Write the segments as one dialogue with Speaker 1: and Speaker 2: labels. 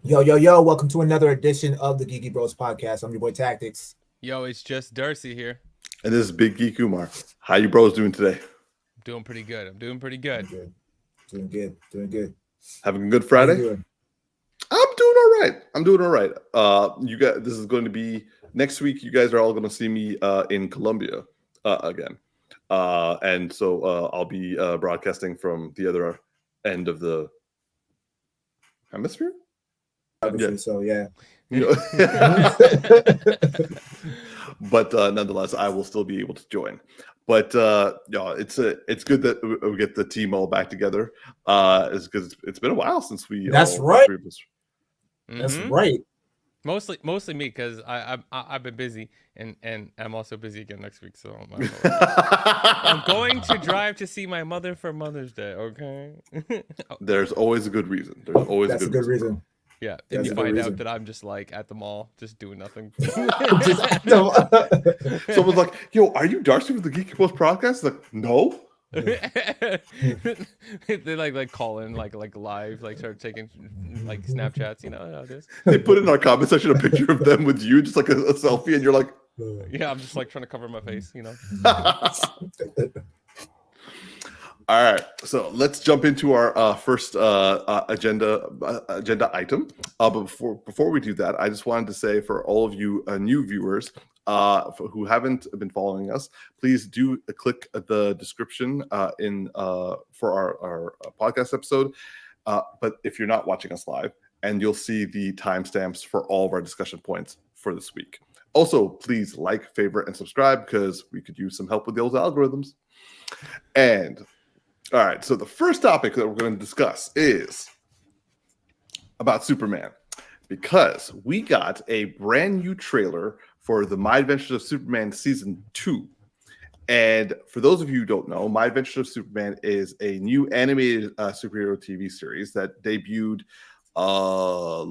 Speaker 1: Yo, yo, yo, welcome to another edition of the Geeky Bros Podcast. I'm your boy Tactix.
Speaker 2: Yo, it's just Darcy here.
Speaker 3: And this is Big Geek Umar. How you bros doing today?
Speaker 2: Doing pretty good. I'm doing pretty
Speaker 1: Doing
Speaker 2: good.
Speaker 1: good. Doing good. Doing good.
Speaker 3: Having a good
Speaker 1: How you
Speaker 3: Friday?
Speaker 1: doing?
Speaker 3: I'm doing all right. You guys, this is going to be next week. You guys are all going to see me in Colombia again, and so I'll be broadcasting from the other end of the hemisphere.
Speaker 1: Obviously,
Speaker 3: Yeah.
Speaker 1: so yeah.
Speaker 3: You know? But nonetheless, I will still be able to join. But it's good that we get the team all back together. It's because it's been a while since we.
Speaker 1: That's
Speaker 3: all,
Speaker 1: right.
Speaker 3: three of us-
Speaker 1: That's
Speaker 2: Mhm.
Speaker 1: right.
Speaker 2: Mostly me because I've been busy and I'm also busy again next week. So I'm going to drive to see my mother for Mother's Day. Okay.
Speaker 3: There's always a good reason. There's always
Speaker 1: That's
Speaker 3: a good reason.
Speaker 2: Yeah.
Speaker 1: That's
Speaker 2: And you
Speaker 1: a good
Speaker 2: find
Speaker 1: reason.
Speaker 2: out that I'm just like at the mall, just doing nothing.
Speaker 3: Someone's like, "Yo, are you Darcy with the Geeky Bros Podcast?" Like, no.
Speaker 2: They like call in like live, like start taking like Snapchats. You know how it is.
Speaker 3: They put in our comment section a picture of them with you, just like a selfie, and you're like,
Speaker 2: Yeah, I'm just like trying to cover my face. You know.
Speaker 3: All right, so let's jump into our first agenda item. But before we do that, I just wanted to say for all of you new viewers who haven't been following us, please do click the description for our podcast episode. But if you're not watching us live, and you'll see the timestamps for all of our discussion points for this week. Also, please like, favorite, and subscribe because we could use some help with those algorithms. And all right, so the first topic that we're going to discuss is about Superman because we got a brand new trailer for the My Adventures of Superman Season 2. And for those of you who don't know, My Adventures of Superman is a new animated superhero TV series that debuted let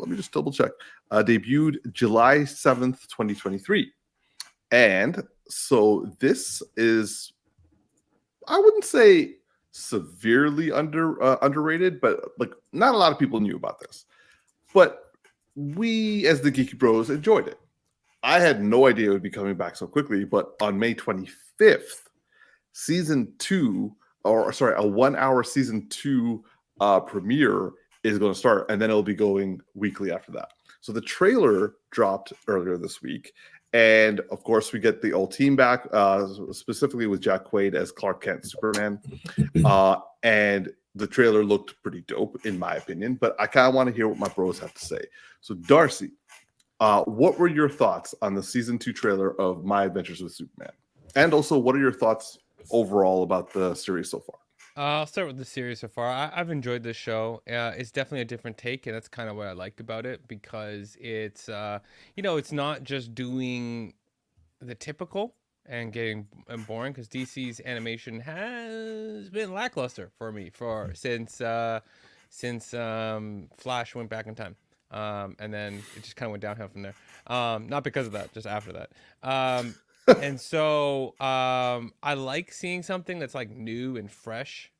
Speaker 3: me just double check. Debuted July 7th, 2023. And so this is, I wouldn't say severely underrated, but like not a lot of people knew about this. But we, as the Geeky Bros, enjoyed it. I had no idea it would be coming back so quickly, but on May 25th, season 2, or sorry, a 1-hour season 2 premiere is going to start, and then it'll be going weekly after that. So the trailer dropped earlier this week. And of course, we get the old team back, specifically with Jack Quaid as Clark Kent Superman. And the trailer looked pretty dope, in my opinion. But I kind of want to hear what my bros have to say. So, Darcy, what were your thoughts on the season 2 trailer of My Adventures with Superman? And also, what are your thoughts overall about the series so far?
Speaker 2: I'll start with the series so far. I've enjoyed this show. It's definitely a different take, and that's kind of what I liked about it because it's, it's not just doing the typical and getting boring because DC's animation has been lackluster for me since Flash went back in time. And then it just kind of went downhill from there. Not because of that, just after that. And so I like seeing something that's like new and fresh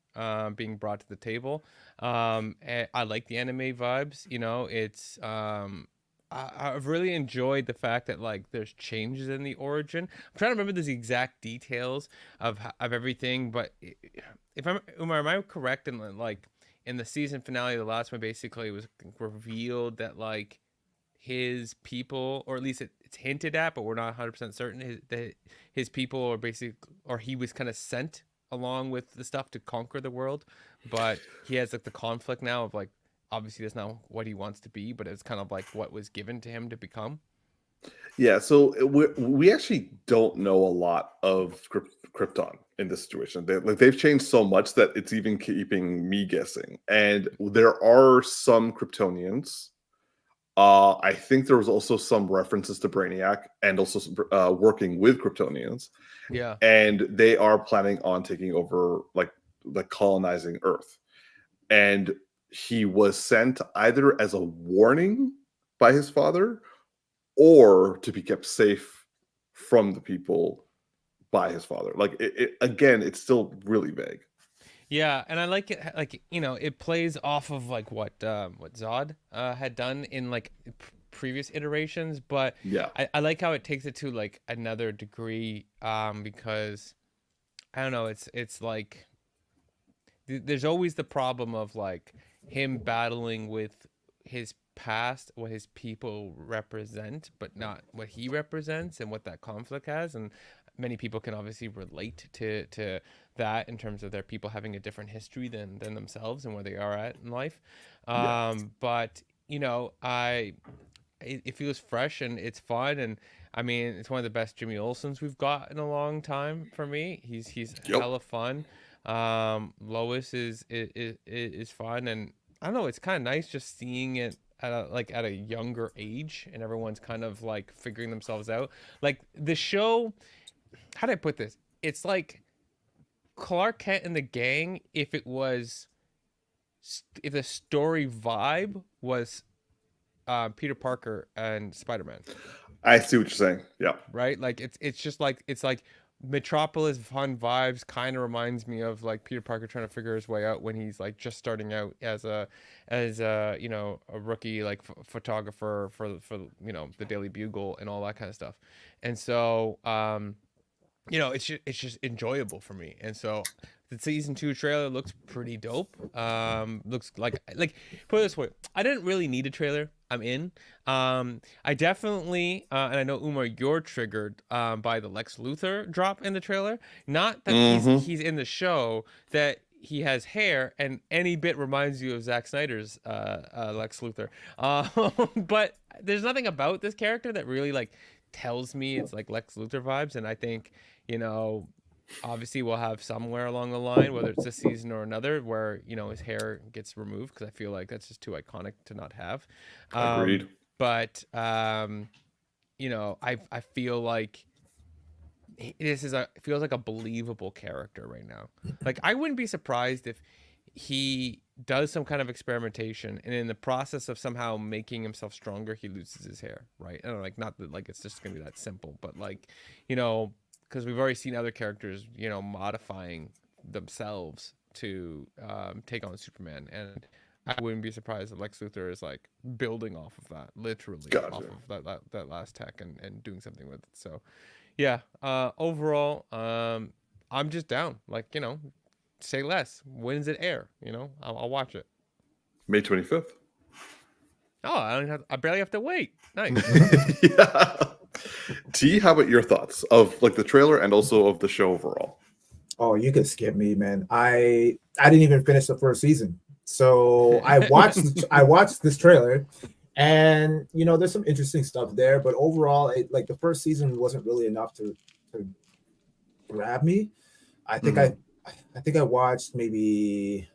Speaker 2: being brought to the table. And I like the anime vibes. You know, it's I've really enjoyed the fact that like there's changes in the origin. I'm trying to remember the exact details of everything, but if Umar, am I correct in like in the season finale, the last one basically it was revealed that like his people, or at least it's hinted at, but we're not 100% certain that his people are basically, or he was kind of sent along with the stuff to conquer the world, but he has like the conflict now of like obviously that's not what he wants to be, but it's kind of like what was given to him to become.
Speaker 3: Yeah, so we actually don't know a lot of Krypton in this situation. They've changed so much that it's even keeping me guessing. And there are some Kryptonians. I think there was also some references to Brainiac and also working with Kryptonians.
Speaker 2: Yeah.
Speaker 3: And they are planning on taking over, like colonizing Earth. And he was sent either as a warning by his father or to be kept safe from the people by his father. Like again, it's still really vague.
Speaker 2: Yeah, and I like it. Like, it plays off of like what Zod had done in like previous iterations, but
Speaker 3: Yeah.
Speaker 2: I like how it takes it to like another degree. Because I don't know. It's like there's always the problem of like him battling with his past, what his people represent, but not what he represents and what that conflict has. And many people can obviously relate to that in terms of their people having a different history than themselves and where they are at in life.
Speaker 3: Yeah.
Speaker 2: But it feels fresh and it's fun, and I mean it's one of the best Jimmy Olsen's we've got in a long time for me. He's
Speaker 3: Yep.
Speaker 2: hella fun. Lois is fun, and I don't know, it's kind of nice just seeing it at a younger age, and everyone's kind of like figuring themselves out. Like the show, how do I put this? It's like Clark Kent and the gang if the story vibe was Peter Parker and Spider-Man,
Speaker 3: I see what you're saying. Yeah.
Speaker 2: right? Like it's like Metropolis fun vibes kind of reminds me of like Peter Parker trying to figure his way out when he's like just starting out as a a rookie like photographer for the Daily Bugle and all that kind of stuff. And so it's just enjoyable for me. And so the season 2 trailer looks pretty dope. Looks like put it this way, I didn't really need a trailer. I'm in. I definitely and I know Umar, you're triggered by the Lex Luthor drop in the trailer. Not that he's in the show, that he has hair and any bit reminds you of Zack Snyder's Lex Luthor. But there's nothing about this character that really like tells me it's like Lex Luthor vibes, and I think obviously we'll have somewhere along the line, whether it's this season or another, where his hair gets removed, because I feel like that's just too iconic to not have.
Speaker 3: Agreed.
Speaker 2: But I feel like it feels like a believable character right now. Like I wouldn't be surprised if he does some kind of experimentation, and in the process of somehow making himself stronger, he loses his hair, right? And like, not that like it's just gonna be that simple, but like, because we've already seen other characters, modifying themselves to take on Superman, and I wouldn't be surprised if Lex Luthor is like building off of that, literally
Speaker 3: Gotcha.
Speaker 2: off of that last tech and doing something with it. So, yeah. Overall, I'm just down. Like, say less. When's it air? I'll watch it.
Speaker 3: May 25th.
Speaker 2: Oh, I barely have to wait. Nice.
Speaker 3: Yeah. T, how about your thoughts of like the trailer and also of the show overall?
Speaker 1: Oh, you could skip me, man. I didn't even finish the first season. So I watched this trailer, and there's some interesting stuff there, but overall like the first season wasn't really enough to grab me. I think I watched maybe,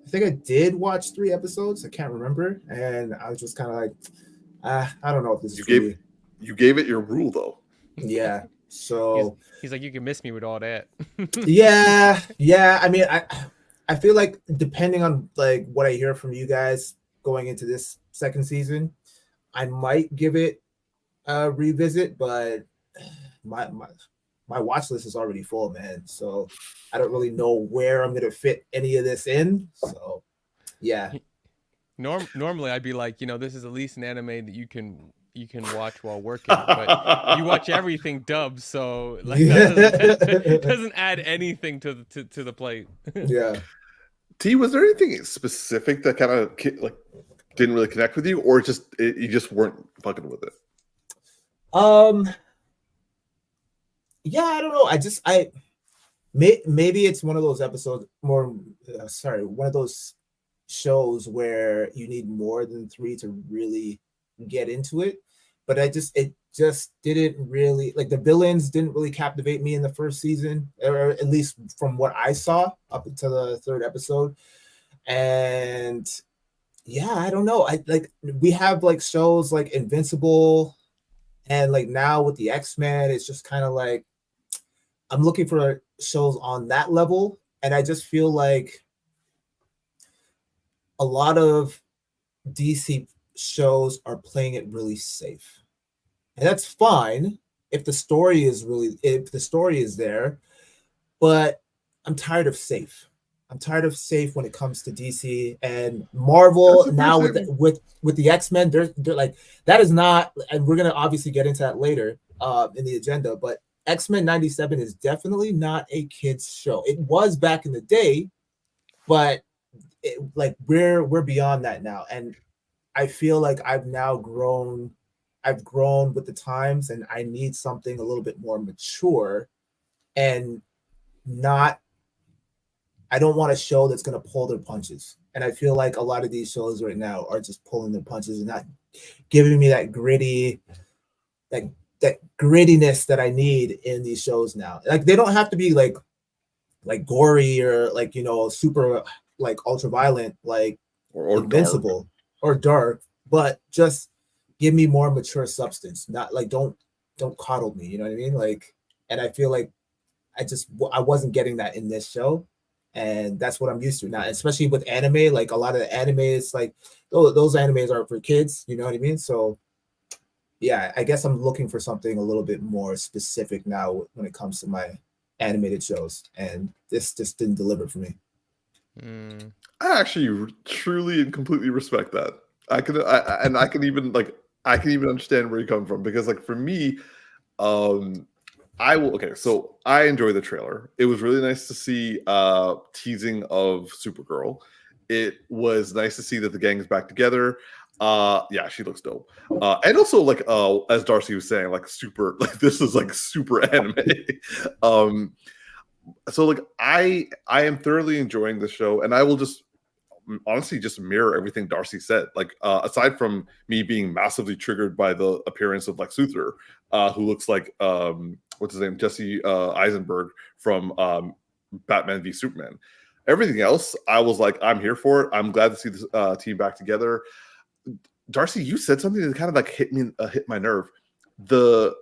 Speaker 1: I think I did watch 3 episodes. I can't remember, and I was just kind of like, I don't know if this is really...
Speaker 3: You gave it your rule though.
Speaker 1: Yeah. So
Speaker 2: he's like, you can miss me with all that.
Speaker 1: yeah. I mean, I feel like depending on like what I hear from you guys going into this second season, I might give it a revisit, but my watch list is already full, man. So I don't really know where I'm gonna fit any of this in. So yeah.
Speaker 2: Normally I'd be like, this is at least an anime that you can watch while working, but you watch everything dubbed, so like that doesn't add anything to the plate.
Speaker 1: Yeah.
Speaker 3: T, was there anything specific that kind of like didn't really connect with you, or just you just weren't fucking with it?
Speaker 1: Yeah, I don't know. Maybe it's one of those episodes one of those shows where you need more than 3 to really get into it. But it just didn't really, like, the villains didn't really captivate me in the first season, or at least from what I saw up until the 3rd episode. And yeah, I don't know. We have like shows like Invincible, and like now with the X-Men, it's just kind of like I'm looking for shows on that level, and I just feel like a lot of DC shows are playing it really safe. And that's fine if the story is there, but I'm tired of safe. I'm tired of safe when it comes to DC and Marvel. Now with the X-Men, they're like, that is not, and we're gonna obviously get into that later in the agenda, but X-Men 97 is definitely not a kids show. It was back in the day, but like we're beyond that now, and I feel like I've grown with the times, and I need something a little bit more mature and not. I don't want a show that's going to pull their punches. And I feel like a lot of these shows right now are just pulling their punches and not giving me that grittiness that I need in these shows now. Like they don't have to be like gory or like, super like ultra violent, like
Speaker 3: or
Speaker 1: Invincible or dark, but just give me more mature substance. Not like don't coddle me, you know what I mean? Like, and I feel like I wasn't getting that in this show. And that's what I'm used to now, especially with anime. Like a lot of the anime is like those animes are for kids, you know what I mean? So yeah, I guess I'm looking for something a little bit more specific now when it comes to my animated shows, and this just didn't deliver for me.
Speaker 3: I actually truly and completely respect that. I can even understand where you come from, because like for me, so I enjoy the trailer. It was really nice to see teasing of Supergirl. It was nice to see that the gang is back together. Yeah, she looks dope. And also like as Darcy was saying, like super, like this is like super anime. So like I am thoroughly enjoying the show, and I will just honestly just mirror everything Darcy said. Like aside from me being massively triggered by the appearance of Lex Luthor, who looks like what's his name, Jesse Eisenberg from Batman v Superman. Everything else, I was like, I'm here for it. I'm glad to see this team back together. Darcy, you said something that kind of like hit my nerve. The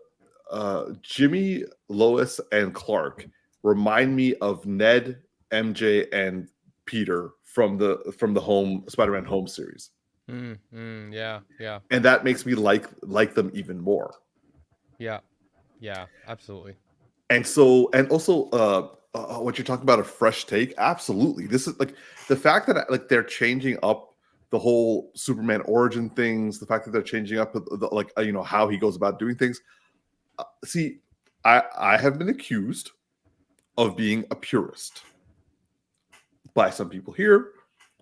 Speaker 3: Jimmy, Lois, and Clark remind me of Ned, MJ, and Peter from the Home Spider-Man Home series.
Speaker 2: Yeah.
Speaker 3: And that makes me like them even more.
Speaker 2: Yeah, absolutely.
Speaker 3: And so, and also, what you're talking about, a fresh take, absolutely. This is like the fact that like they're changing up the whole Superman origin things, the fact that they're changing up like how he goes about doing things. See, I have been accused of being a purist by some people here,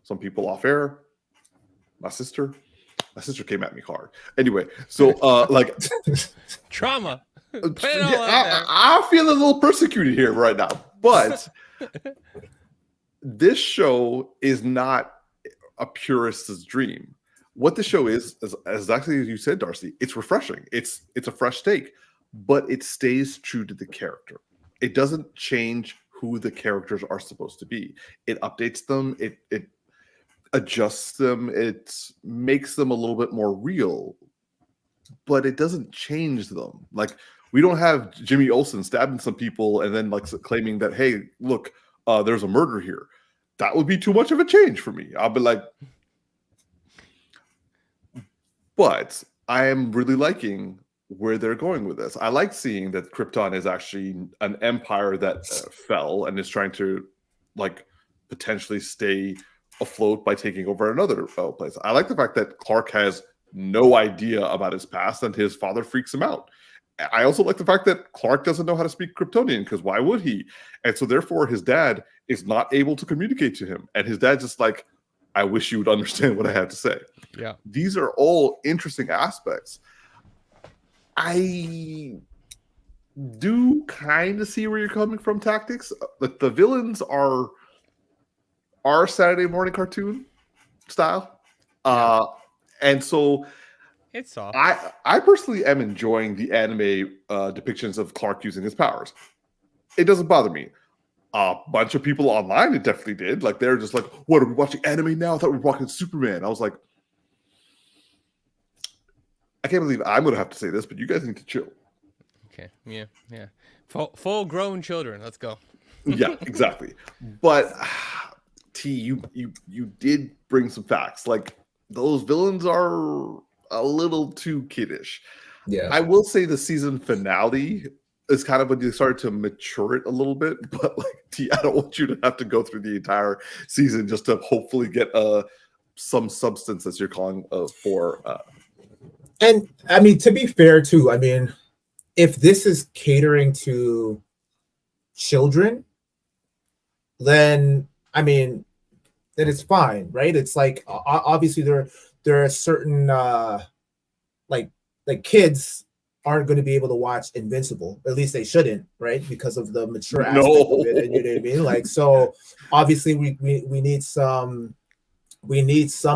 Speaker 3: some people off air. My sister came at me hard. Anyway, so like
Speaker 2: trauma.
Speaker 3: I feel a little persecuted here right now, but this show is not a purist's dream. What the show is exactly as you said, Darcy. It's refreshing. It's a fresh take, but it stays true to the character. It doesn't change who the characters are supposed to be. It updates them. It adjusts them. It makes them a little bit more real, but it doesn't change them. Like we don't have Jimmy Olsen stabbing some people and then like claiming that, hey, look, there's a murder here. That would be too much of a change for me. I'll be like, but I am really liking where they're going with this. I like seeing that Krypton is actually an empire that fell and is trying to like potentially stay afloat by taking over another place. I like the fact that Clark has no idea about his past and his father freaks him out. I also like the fact that Clark doesn't know how to speak Kryptonian, because why would he? And so therefore his dad is not able to communicate to him. And his dad's just like, I wish you would understand what I have to say.
Speaker 2: Yeah. These
Speaker 3: are all interesting aspects. I do kind of see where you're coming from, Tactix. Like the villains are Saturday morning cartoon style. And so
Speaker 2: it's soft.
Speaker 3: I personally am enjoying the anime depictions of Clark using his powers. It doesn't bother me. A bunch of people online, it definitely did. Like they're just like, what, are we watching anime now? I thought we were watching Superman. I was like, I can't believe I'm going to have to say this, but you guys need to chill.
Speaker 2: Okay. Yeah. Full grown children. Let's go.
Speaker 3: Yeah, exactly. But T, you did bring some facts. Like those villains are a little too kiddish.
Speaker 1: Yeah.
Speaker 3: I will say the season finale is kind of when you started to mature it a little bit. But like, I don't want you to have to go through the entire season just to hopefully get some substance, as you're calling for.
Speaker 1: And I mean, to be fair too, I mean, if this is catering to children, then I mean, then it's fine, right? It's like obviously there are certain like kids aren't going to be able to watch Invincible. At least they shouldn't, right? Because of the mature aspect of it. And you know what I mean? Like, so obviously we need some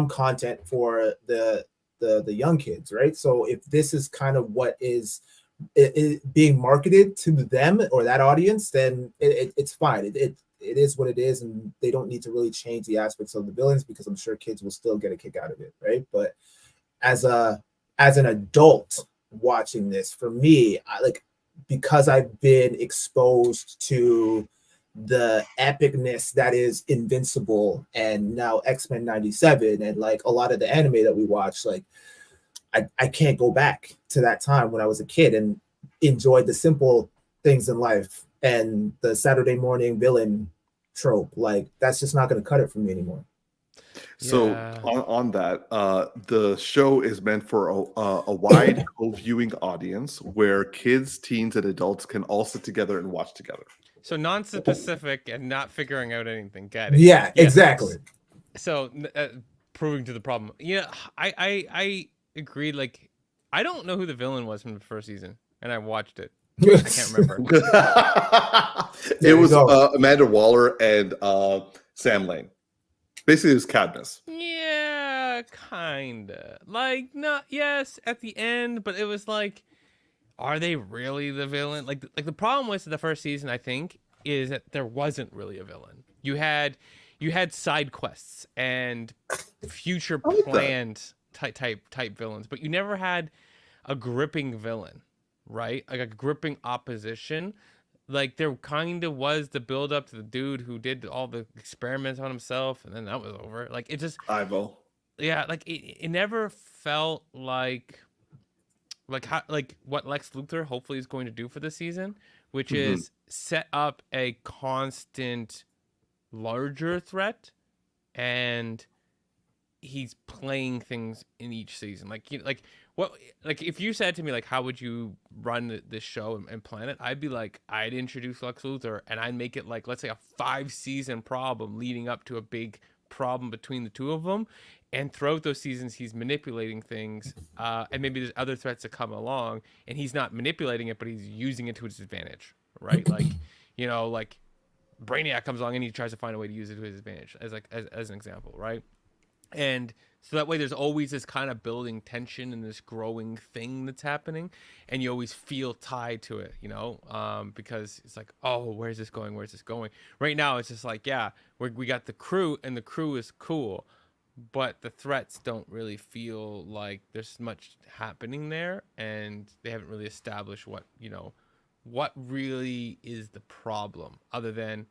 Speaker 1: content for the young kids, right? So if this is kind of what is being marketed to them or that audience, then it's fine. It is what it is, and they don't need to really change the aspects of the villains, because I'm sure kids will still get a kick out of it, right? But as an adult watching this, for me, because I've been exposed to the epicness that is Invincible and now X-Men 97 and like a lot of the anime that we watch, like I can't go back to that time when I was a kid and enjoyed the simple things in life and the Saturday morning villain trope. Like, that's just not going to cut it for me anymore.
Speaker 3: So on that, the show is meant for a wide co-viewing audience where kids, teens, and adults can all sit together and watch together.
Speaker 2: So non-specific and not figuring out anything. Got it.
Speaker 1: Yeah, exactly.
Speaker 2: So proving to the problem. Yeah, I agreed. Like, I don't know who the villain was from the first season, and I watched it. I can't remember.
Speaker 3: It was Amanda Waller and Sam Lane. Basically, it was Cadmus.
Speaker 2: Yeah, kinda. Like, not yes at the end, but it was like, are they really the villain? Like the problem with the first season, I think, is that there wasn't really a villain. You had side quests and future planned type villains, but you never had a gripping villain, right? Like a gripping opposition. Like, there kind of was the build up to the dude who did all the experiments on himself, and then that was over. Like, it just
Speaker 3: Ivo.
Speaker 2: Yeah, like it never felt like what Lex Luthor hopefully is going to do for this season, which is set up a constant larger threat, and he's playing things in each season. Like if you said to me, like, how would you run this show and plan it? I'd be like, I'd introduce Lex Luthor and I'd make it like, let's say, a 5-season problem leading up to a big problem between the two of them. And throughout those seasons, he's manipulating things, and maybe there's other threats that come along, and he's not manipulating it, but he's using it to his advantage, right? Like, you know, like Brainiac comes along and he tries to find a way to use it to his advantage, as an example, right? And so that way there's always this kind of building tension and this growing thing that's happening, and you always feel tied to it, you know, because it's like, oh, where's this going? Where's this going? Right now, it's just like, yeah, we got the crew, and the crew is cool, but the threats don't really feel like there's much happening there, and they haven't really established what really is the problem, other than,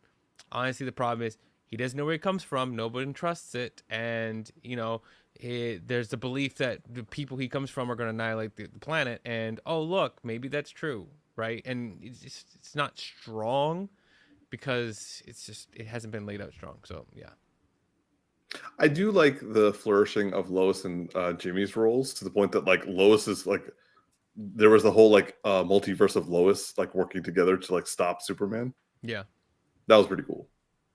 Speaker 2: honestly, the problem is he doesn't know where he comes from, nobody trusts it, and, you know, there's the belief that the people he comes from are going to annihilate the planet, and, oh, look, maybe that's true, right? And it's not strong because it hasn't been laid out strong, so, yeah.
Speaker 3: I do like the flourishing of Lois and Jimmy's roles, to the point that, like, Lois is like, there was the whole like multiverse of Lois like working together to like stop Superman.
Speaker 2: Yeah,
Speaker 3: that was pretty cool.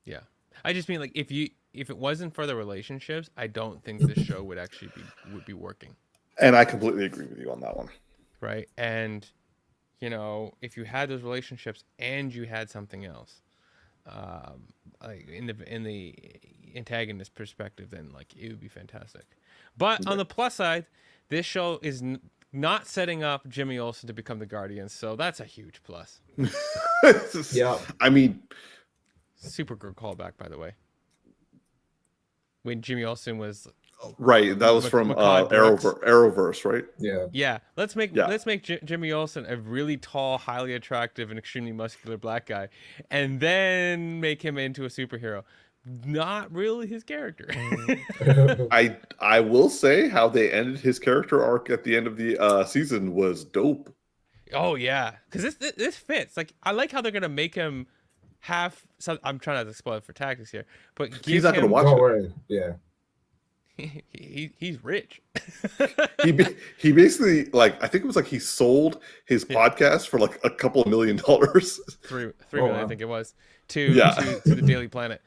Speaker 2: Yeah, I just mean, like, if it wasn't for the relationships, I don't think this show would actually be working.
Speaker 3: And I completely agree with you on that one.
Speaker 2: Right, and you know, if you had those relationships and you had something else, like in the antagonist perspective, then like it would be fantastic. But on the plus side, this show is not setting up Jimmy Olsen to become the Guardian, so that's a huge plus.
Speaker 3: Yeah, I mean,
Speaker 2: Supergirl callback, by the way, when Jimmy Olsen was
Speaker 3: right. That was from Arrowverse, right?
Speaker 2: Yeah. Let's make Jimmy Olsen a really tall, highly attractive, and extremely muscular black guy, and then make him into a superhero. Not really his character.
Speaker 3: I will say how they ended his character arc at the end of the season was dope.
Speaker 2: Oh yeah, because this fits. Like I like how they're gonna make him half. So I'm trying not to spoil it for Tactics here, but
Speaker 3: He's
Speaker 2: give
Speaker 3: not gonna
Speaker 2: him.
Speaker 3: watch
Speaker 1: Don't
Speaker 3: it.
Speaker 1: worry. Yeah.
Speaker 2: He's rich.
Speaker 3: He basically, like, I think it was like he sold his podcast for like a couple of $1 million.
Speaker 2: three
Speaker 1: Oh,
Speaker 2: million, I
Speaker 1: wow.
Speaker 2: think it was
Speaker 3: Yeah.
Speaker 2: to the Daily Planet.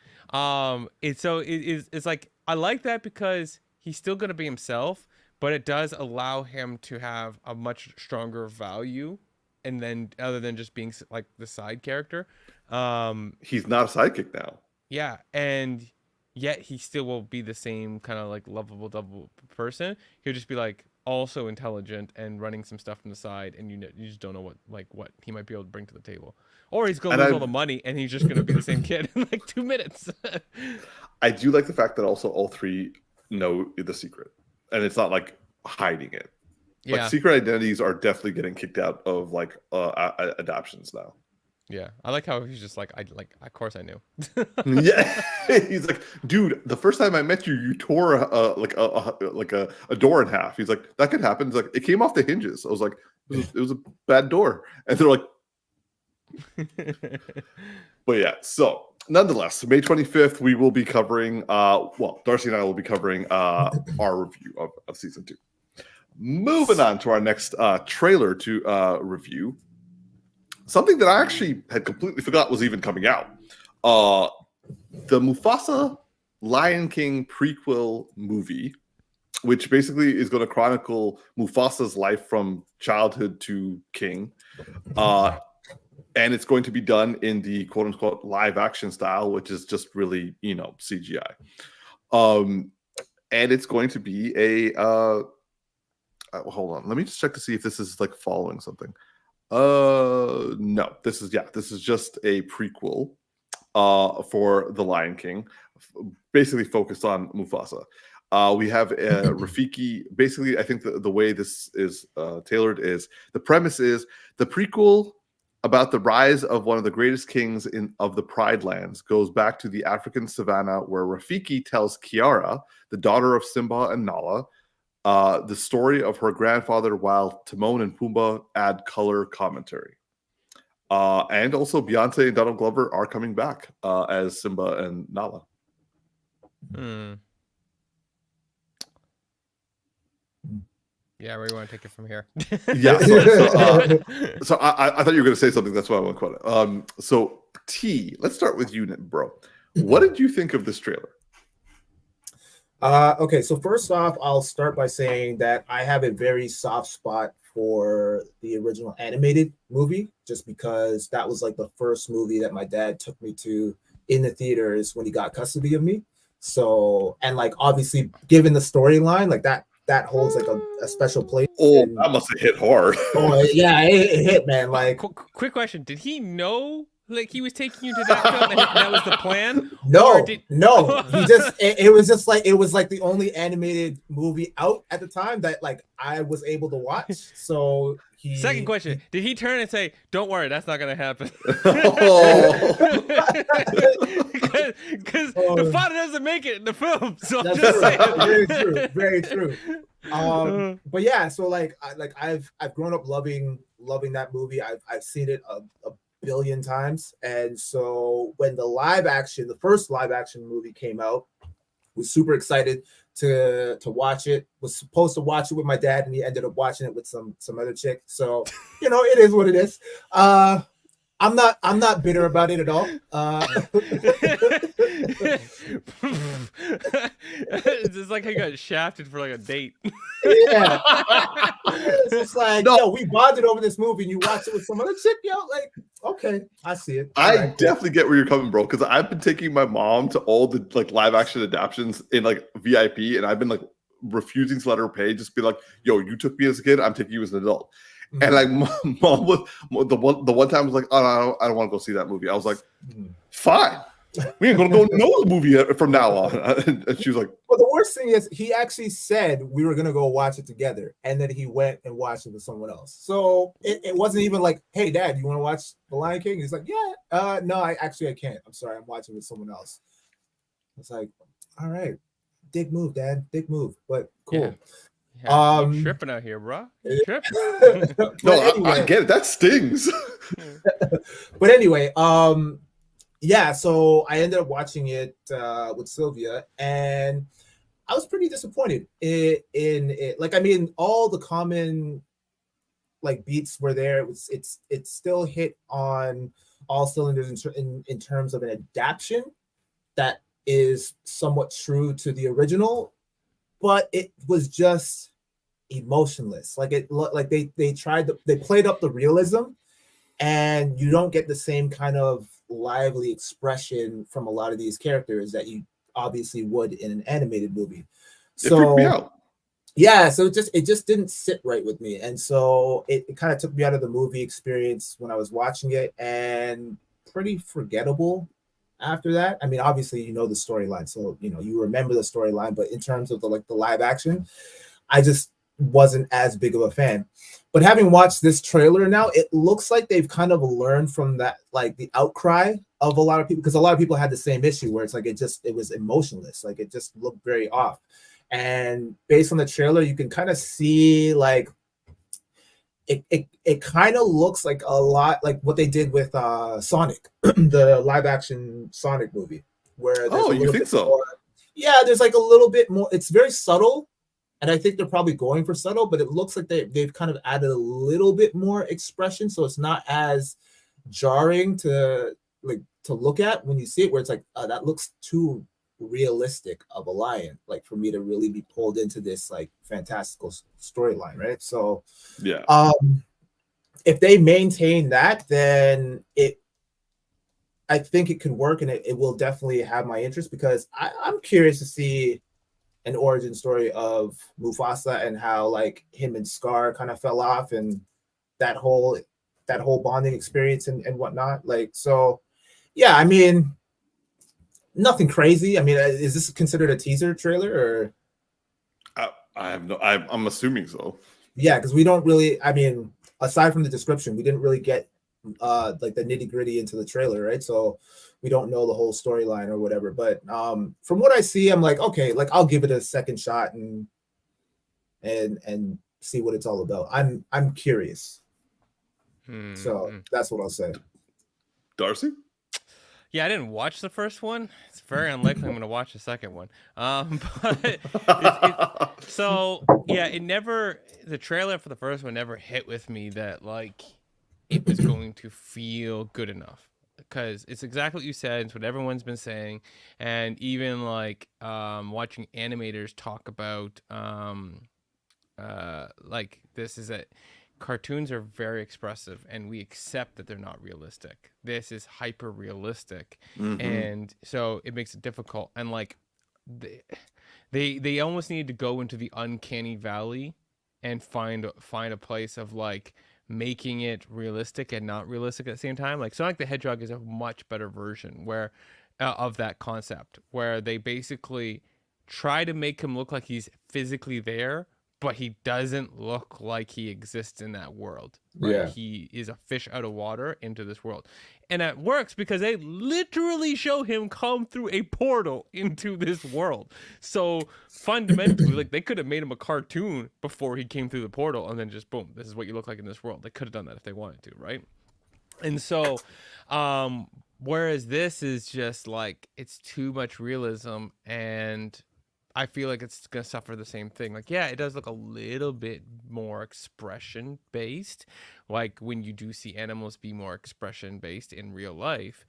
Speaker 2: It's like I like that because he's still gonna be himself, but it does allow him to have a much stronger value, and then other than just being like the side character.
Speaker 3: He's not a sidekick now.
Speaker 2: Yeah, and yet he still will be the same kind of like lovable double person. He'll just be like also intelligent and running some stuff from the side, and you just don't know what he might be able to bring to the table. Or he's gonna
Speaker 3: And
Speaker 2: lose
Speaker 3: I-
Speaker 2: all the money, and he's just gonna be the same kid in like 2 minutes.
Speaker 3: I do like the fact that also all three know the secret, and it's not like hiding it.
Speaker 2: Yeah,
Speaker 3: Like secret identities are definitely getting kicked out of like adoptions now.
Speaker 2: yeah. I like how he's just like of course I knew.
Speaker 3: Yeah, he's like, dude, the first time I met you, you tore a door in half. He's like, that could happen. He's like, it came off the hinges. I was like, it was a bad door, and they're like, but yeah. So nonetheless, May 25th, we will be covering. Darcy and I will be covering our review of season 2. Moving on to our next trailer to review. Something that I actually had completely forgot was even coming out. The Mufasa Lion King prequel movie, which basically is going to chronicle Mufasa's life from childhood to king. And it's going to be done in the quote unquote live action style, which is just really, CGI. And it's going to be a hold on. Let me just check to see if this is like following something. No, this is just a prequel for The Lion King, basically focused on Mufasa. We have Rafiki. Basically, I think the way this is tailored is the premise is the prequel about the rise of one of the greatest kings of the Pride Lands goes back to the African savannah, where Rafiki tells Kiara, the daughter of Simba and Nala, the story of her grandfather, while Timon and Pumbaa add color commentary. And also Beyonce and Donald Glover are coming back as Simba and Nala.
Speaker 2: Yeah, where do you want to take it from here?
Speaker 3: Yeah. So I thought you were going to say something. That's why I want to quote it. So T, let's start with you, bro. What did you think of this trailer?
Speaker 1: Okay, so first off, I'll start by saying that I have a very soft spot for the original animated movie, just because that was like the first movie that my dad took me to in the theaters when he got custody of me. So, and like obviously, given the storyline, like that holds like a special place.
Speaker 3: Oh,
Speaker 1: and,
Speaker 3: that must have hit hard.
Speaker 1: oh yeah, it hit, man. Like,
Speaker 2: quick question: did he know like he was taking you to that film and that was the plan?
Speaker 1: no, he just it was just like it was like the only animated movie out at the time that like I was able to watch. So
Speaker 2: Second question: did he turn and say, "Don't worry, that's not gonna happen"? Because the father doesn't make it in the film. So I'm just saying.
Speaker 1: Very true. But yeah, so like I've grown up loving that movie. I've seen it a billion times, and so when the first live action movie came out, was super excited to watch it. Was supposed to watch it with my dad, and he ended up watching it with some other chick. So it is what it is. I'm not bitter about it at all.
Speaker 2: It's just like I got shafted for like a date.
Speaker 1: Yeah, it's just like we bonded over this movie, and you watch it with some other chick. Like okay, I see it.
Speaker 3: I definitely get where you're coming, bro. Because I've been taking my mom to all the like live action adaptions in like VIP, and I've been like refusing to let her pay. Just be like, yo, you took me as a kid, I'm taking you as an adult. Mm-hmm. And like mom was the one time was like, oh no, I don't want to go see that movie. I was like, fine, we ain't gonna go know the movie from now on. And she was like,
Speaker 1: well, the worst thing is he actually said we were gonna go watch it together, and then he went and watched it with someone else. So it wasn't even like, hey dad, you want to watch The Lion King? He's like, yeah, no, I can't. I'm sorry, I'm watching with someone else. It's like, all right, big move, dad, big move, but cool.
Speaker 2: Yeah, you
Speaker 1: Um,
Speaker 2: tripping out here, bro. You tripping.
Speaker 1: but
Speaker 3: No, I
Speaker 1: anyway,
Speaker 3: get it. That stings.
Speaker 1: but anyway, yeah. So I ended up watching it with Sylvia, and I was pretty disappointed in it. Like, I mean, all the common like beats were there. It still hit on all cylinders in terms of an adaptation that is somewhat true to the original, but it was just emotionless. Like they tried they played up the realism, and you don't get the same kind of lively expression from a lot of these characters that you obviously would in an animated movie.
Speaker 3: It freaked me
Speaker 1: So
Speaker 3: out.
Speaker 1: yeah, so it just didn't sit right with me, and so it kind of took me out of the movie experience when I was watching it, and pretty forgettable after that. I mean, obviously you know the storyline, so you know you remember the storyline, but in terms of the live action, I just wasn't as big of a fan. But having watched this trailer now, it looks like they've kind of learned from that, like the outcry of a lot of people, because a lot of people had the same issue where it's like it was emotionless, like it just looked very off. And based on the trailer, you can kind of see like it kind of looks like a lot like what they did with Sonic, the live action Sonic movie, where there's
Speaker 3: Oh,
Speaker 1: a
Speaker 3: you
Speaker 1: little
Speaker 3: think
Speaker 1: bit
Speaker 3: so?
Speaker 1: more. Yeah, there's like a little bit more. It's very subtle, and I think they're probably going for subtle, but it looks like they've kind of added a little bit more expression, so it's not as jarring to look at when you see it, where it's like that looks too realistic of a lion, like for me to really be pulled into this like fantastical storyline, right? So
Speaker 3: Yeah.
Speaker 1: if they maintain that, then I think it could work, and it will definitely have my interest, because I'm curious to see an origin story of Mufasa and how like him and Scar kind of fell off, and that whole bonding experience and whatnot. Like, so yeah, I mean, nothing crazy. I mean, is this considered a teaser trailer or?
Speaker 3: I have no. I'm assuming so.
Speaker 1: Yeah, because we don't really. I mean, aside from the description, we didn't really get like the nitty gritty into the trailer, right? So we don't know the whole storyline or whatever. But from what I see, I'm like, okay, like I'll give it a second shot and see what it's all about. I'm curious. So that's what I'll say.
Speaker 3: Darcy?
Speaker 2: Yeah, I didn't watch the first one. It's very unlikely I'm going to watch the second one. But so yeah, the trailer for the first one never hit with me that like it was going to feel good enough, because it's exactly what you said. It's what everyone's been saying, and even like watching animators talk about like this is that cartoons are very expressive, and we accept that they're not realistic. This is hyper realistic, and so it makes it difficult. And like they almost need to go into the uncanny valley and find a place of like making it realistic and not realistic at the same time. Like Sonic the Hedgehog is a much better version where of that concept, where they basically try to make him look like he's physically there, but he doesn't look like he exists in that world. Right?
Speaker 1: Yeah.
Speaker 2: He is a fish out of water into this world. And it works because they literally show him come through a portal into this world. So fundamentally, like they could have made him a cartoon before he came through the portal, and then just boom, this is what you look like in this world. They could have done that if they wanted to, right? And so whereas this is just like it's too much realism, and I feel like it's gonna suffer the same thing. Like, yeah, it does look a little bit more expression based, like when you do see animals be more expression based in real life.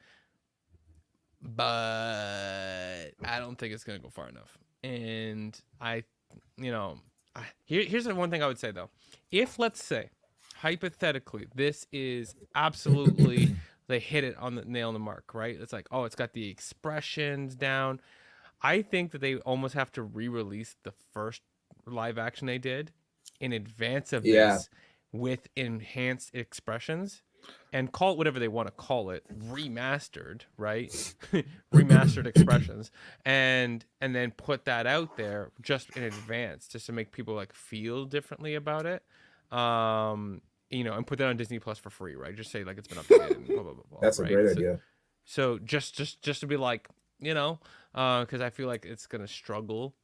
Speaker 2: But I don't think it's gonna go far enough. And here's the one thing I would say though: if let's say, hypothetically, this is absolutely they hit it on the nail on the mark, right? It's like, oh, it's got the expressions down. I think that they almost have to re-release the first live action they did in advance of this with enhanced expressions, and call it whatever they want to call it, remastered, right? Remastered expressions, and then put that out there just in advance, just to make people like feel differently about it. And put that on Disney Plus for free, right? Just say like it's been updated and blah blah blah blah.
Speaker 1: That's
Speaker 2: right?
Speaker 1: a great idea.
Speaker 2: So just to be like, because I feel like it's gonna struggle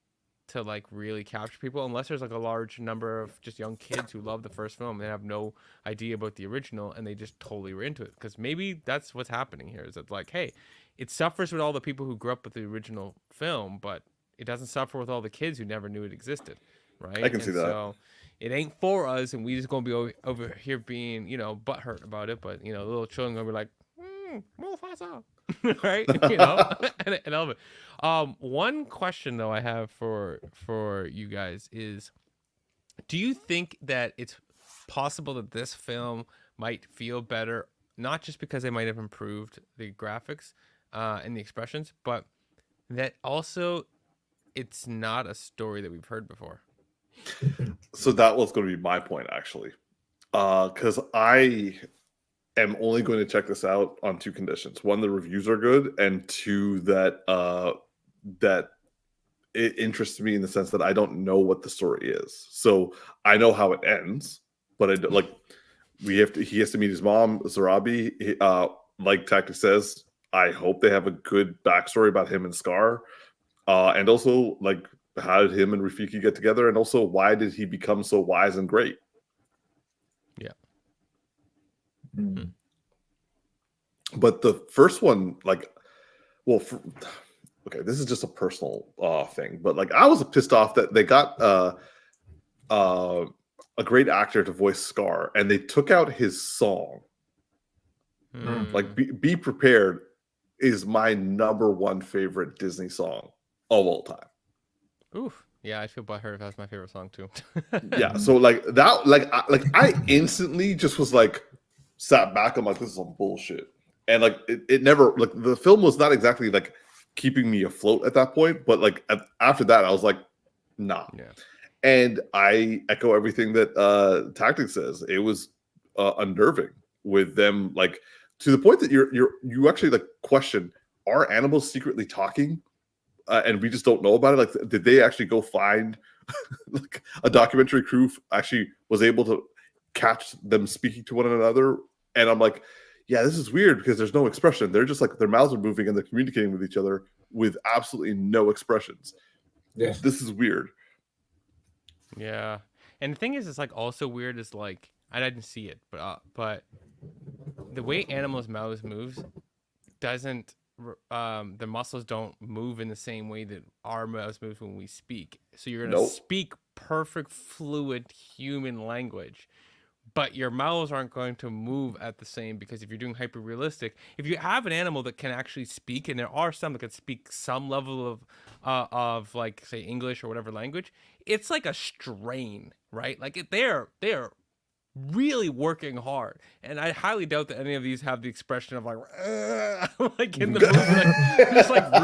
Speaker 2: to like really capture people unless there's like a large number of just young kids who love the first film and have no idea about the original and they just totally were into it. Because maybe that's what's happening here, is that like, hey, it suffers with all the people who grew up with the original film, but it doesn't suffer with all the kids who never knew it existed, right?
Speaker 3: I can see that.
Speaker 2: So it ain't for us, and we just gonna be over here being, you know, butthurt about it. But you know, the little children gonna be like, Mufasa, right? You know, and all of it. One question though I have for you guys is, do you think that it's possible that this film might feel better, not just because they might have improved the graphics and the expressions, but that also it's not a story that we've heard before?
Speaker 3: So that was going to be my point, actually, because I am only going to check this out on two conditions: one, the reviews are good, and two, that that it interests me in the sense that I don't know what the story is. So I know how it ends, but I like he has to meet his mom, Zarabi. Like Tactix says, I hope they have a good backstory about him and Scar, and also like, how did him and Rafiki get together, and also why did he become so wise and great?
Speaker 2: Yeah.
Speaker 1: Mm.
Speaker 3: But the first one, like, well, okay, this is just a personal thing, but like, I was pissed off that they got a great actor to voice Scar, and they took out his song. Like, Be Prepared is my number one favorite Disney song of all time.
Speaker 2: Oof. Yeah, I feel butthurt if that's my favorite song too.
Speaker 3: Yeah, so like that, I instantly just was like, sat back. I'm like, this is some bullshit, and like it never, like, the film was not exactly like keeping me afloat at that point, but like after that, I was like, nah.
Speaker 2: Yeah.
Speaker 3: And I echo everything that Tactix says. It was unnerving with them, like, to the point that you actually like question, are animals secretly talking? And we just don't know about it. Like, did they actually go find like a documentary crew actually was able to catch them speaking to one another? And I'm like, yeah, this is weird because there's no expression. They're just like, their mouths are moving and they're communicating with each other with absolutely no expressions.
Speaker 1: Yeah,
Speaker 3: This is weird.
Speaker 2: Yeah. And the thing is, it's like also weird is like, I didn't see it, but the way animals' mouths moves doesn't, the muscles don't move in the same way that our mouths move when we speak. So you're gonna speak perfect fluid human language, but your mouths aren't going to move at the same, because if you're doing hyper realistic, if you have an animal that can actually speak, and there are some that can speak some level of like, say, English or whatever language, it's like a strain, right? Like they're really working hard, and I highly doubt that any of these have the expression of like like in the movie, like just like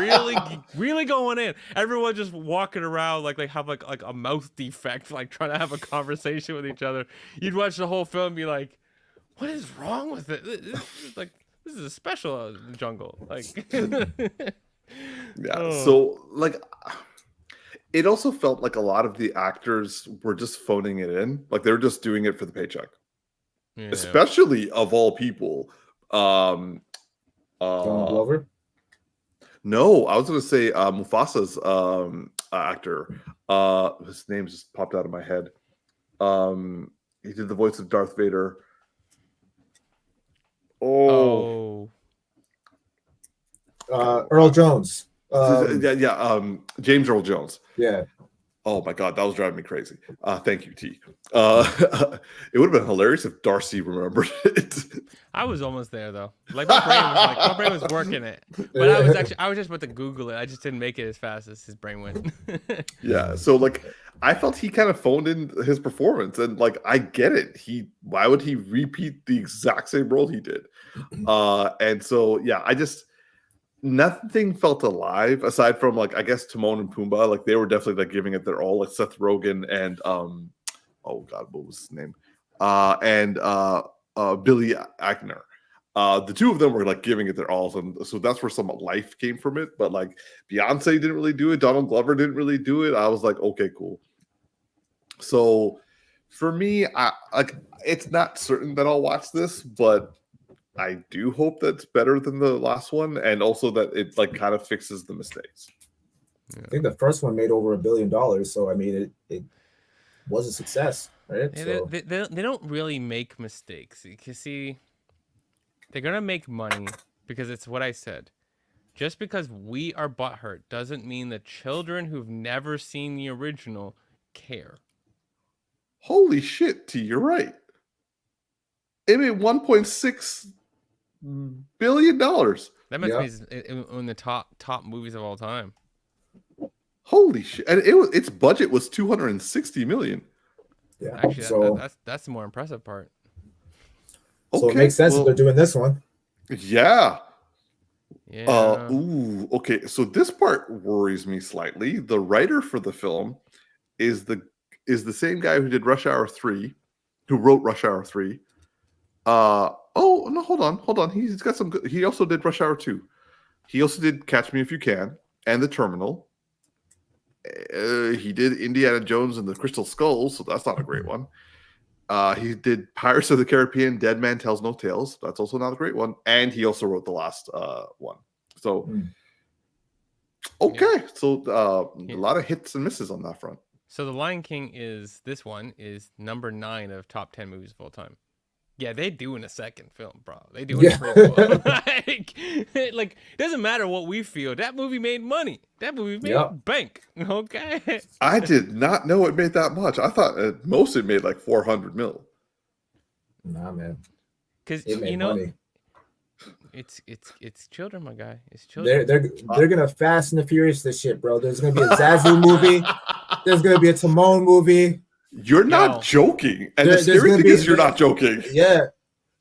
Speaker 2: really going in. Everyone just walking around like they have like a mouth defect, like trying to have a conversation with each other. You'd watch the whole film and be like, what is wrong with it? This is a special jungle, like.
Speaker 3: Yeah.
Speaker 2: Oh.
Speaker 3: So like, it also felt like a lot of the actors were just phoning it in. Like, they were just doing it for the paycheck.
Speaker 2: Yeah.
Speaker 3: Especially, of all people,
Speaker 1: Donald Glover.
Speaker 3: no, I was going to say Mufasa's actor. His name just popped out of my head. He did the voice of Darth Vader.
Speaker 2: Oh.
Speaker 1: Earl Jones.
Speaker 3: James Earl Jones.
Speaker 1: Yeah.
Speaker 3: Oh my God, that was driving me crazy. Thank you, T. It would have been hilarious if Darcy remembered it.
Speaker 2: I was almost there though. Like my brain was working it, but I was just about to Google it. I just didn't make it as fast as his brain went.
Speaker 3: Yeah, so like, I felt he kind of phoned in his performance, and like, I get it. Why would he repeat the exact same role he did? And so yeah, nothing felt alive aside from like, I guess, Timon and Pumbaa. Like, they were definitely like giving it their all. Like Seth Rogen and oh God, what was his name? And Billy Eichner. The two of them were like giving it their all, and so that's where some life came from it. But like, Beyonce didn't really do it. Donald Glover didn't really do it. I was like, okay, cool. So for me, it's not certain that I'll watch this, but I do hope that's better than the last one, and also that it like kind of fixes the mistakes.
Speaker 1: I think the first one made over $1 billion. So I mean, it was a success, right?
Speaker 2: They don't really make mistakes. You see, they're gonna make money because it's what I said. Just because we are butthurt doesn't mean the children who've never seen the original care.
Speaker 3: Holy shit, T, you're right. It made $1.6 billion.
Speaker 2: That makes me in the top movies of all time.
Speaker 3: Holy shit! And its budget was $260 million.
Speaker 1: Yeah,
Speaker 2: actually,
Speaker 1: so
Speaker 2: that's the more impressive part.
Speaker 1: So it makes sense that they're doing this one.
Speaker 3: Yeah.
Speaker 2: Yeah.
Speaker 3: Okay. So this part worries me slightly. The writer for the film is the same guy who did Rush Hour 3, who wrote Rush Hour 3. Oh no, hold on. He's got some good. He also did Rush Hour 2. He also did Catch Me If You Can and The Terminal. He did Indiana Jones and the Crystal Skull, so that's not a great one. He did Pirates of the Caribbean, Dead Man Tells No Tales. That's also not a great one. And he also wrote the last one. So, okay. So a lot of hits and misses on that front.
Speaker 2: So The Lion King this one is number 9 of top 10 movies of all time. Yeah, they doing a second film, bro. They doing a prequel. like, doesn't matter what we feel. That movie made money. That movie made bank. Okay.
Speaker 3: I did not know it made that much. I thought at most it made like 400 mil.
Speaker 1: Nah, man.
Speaker 2: Because
Speaker 1: money.
Speaker 2: It's children, my guy. It's children.
Speaker 1: They're gonna Fast and the Furious this shit, bro. There's gonna be a Zazu movie. There's gonna be a Timon movie.
Speaker 3: You're not joking, and the scary thing is you're not joking.
Speaker 1: Yeah,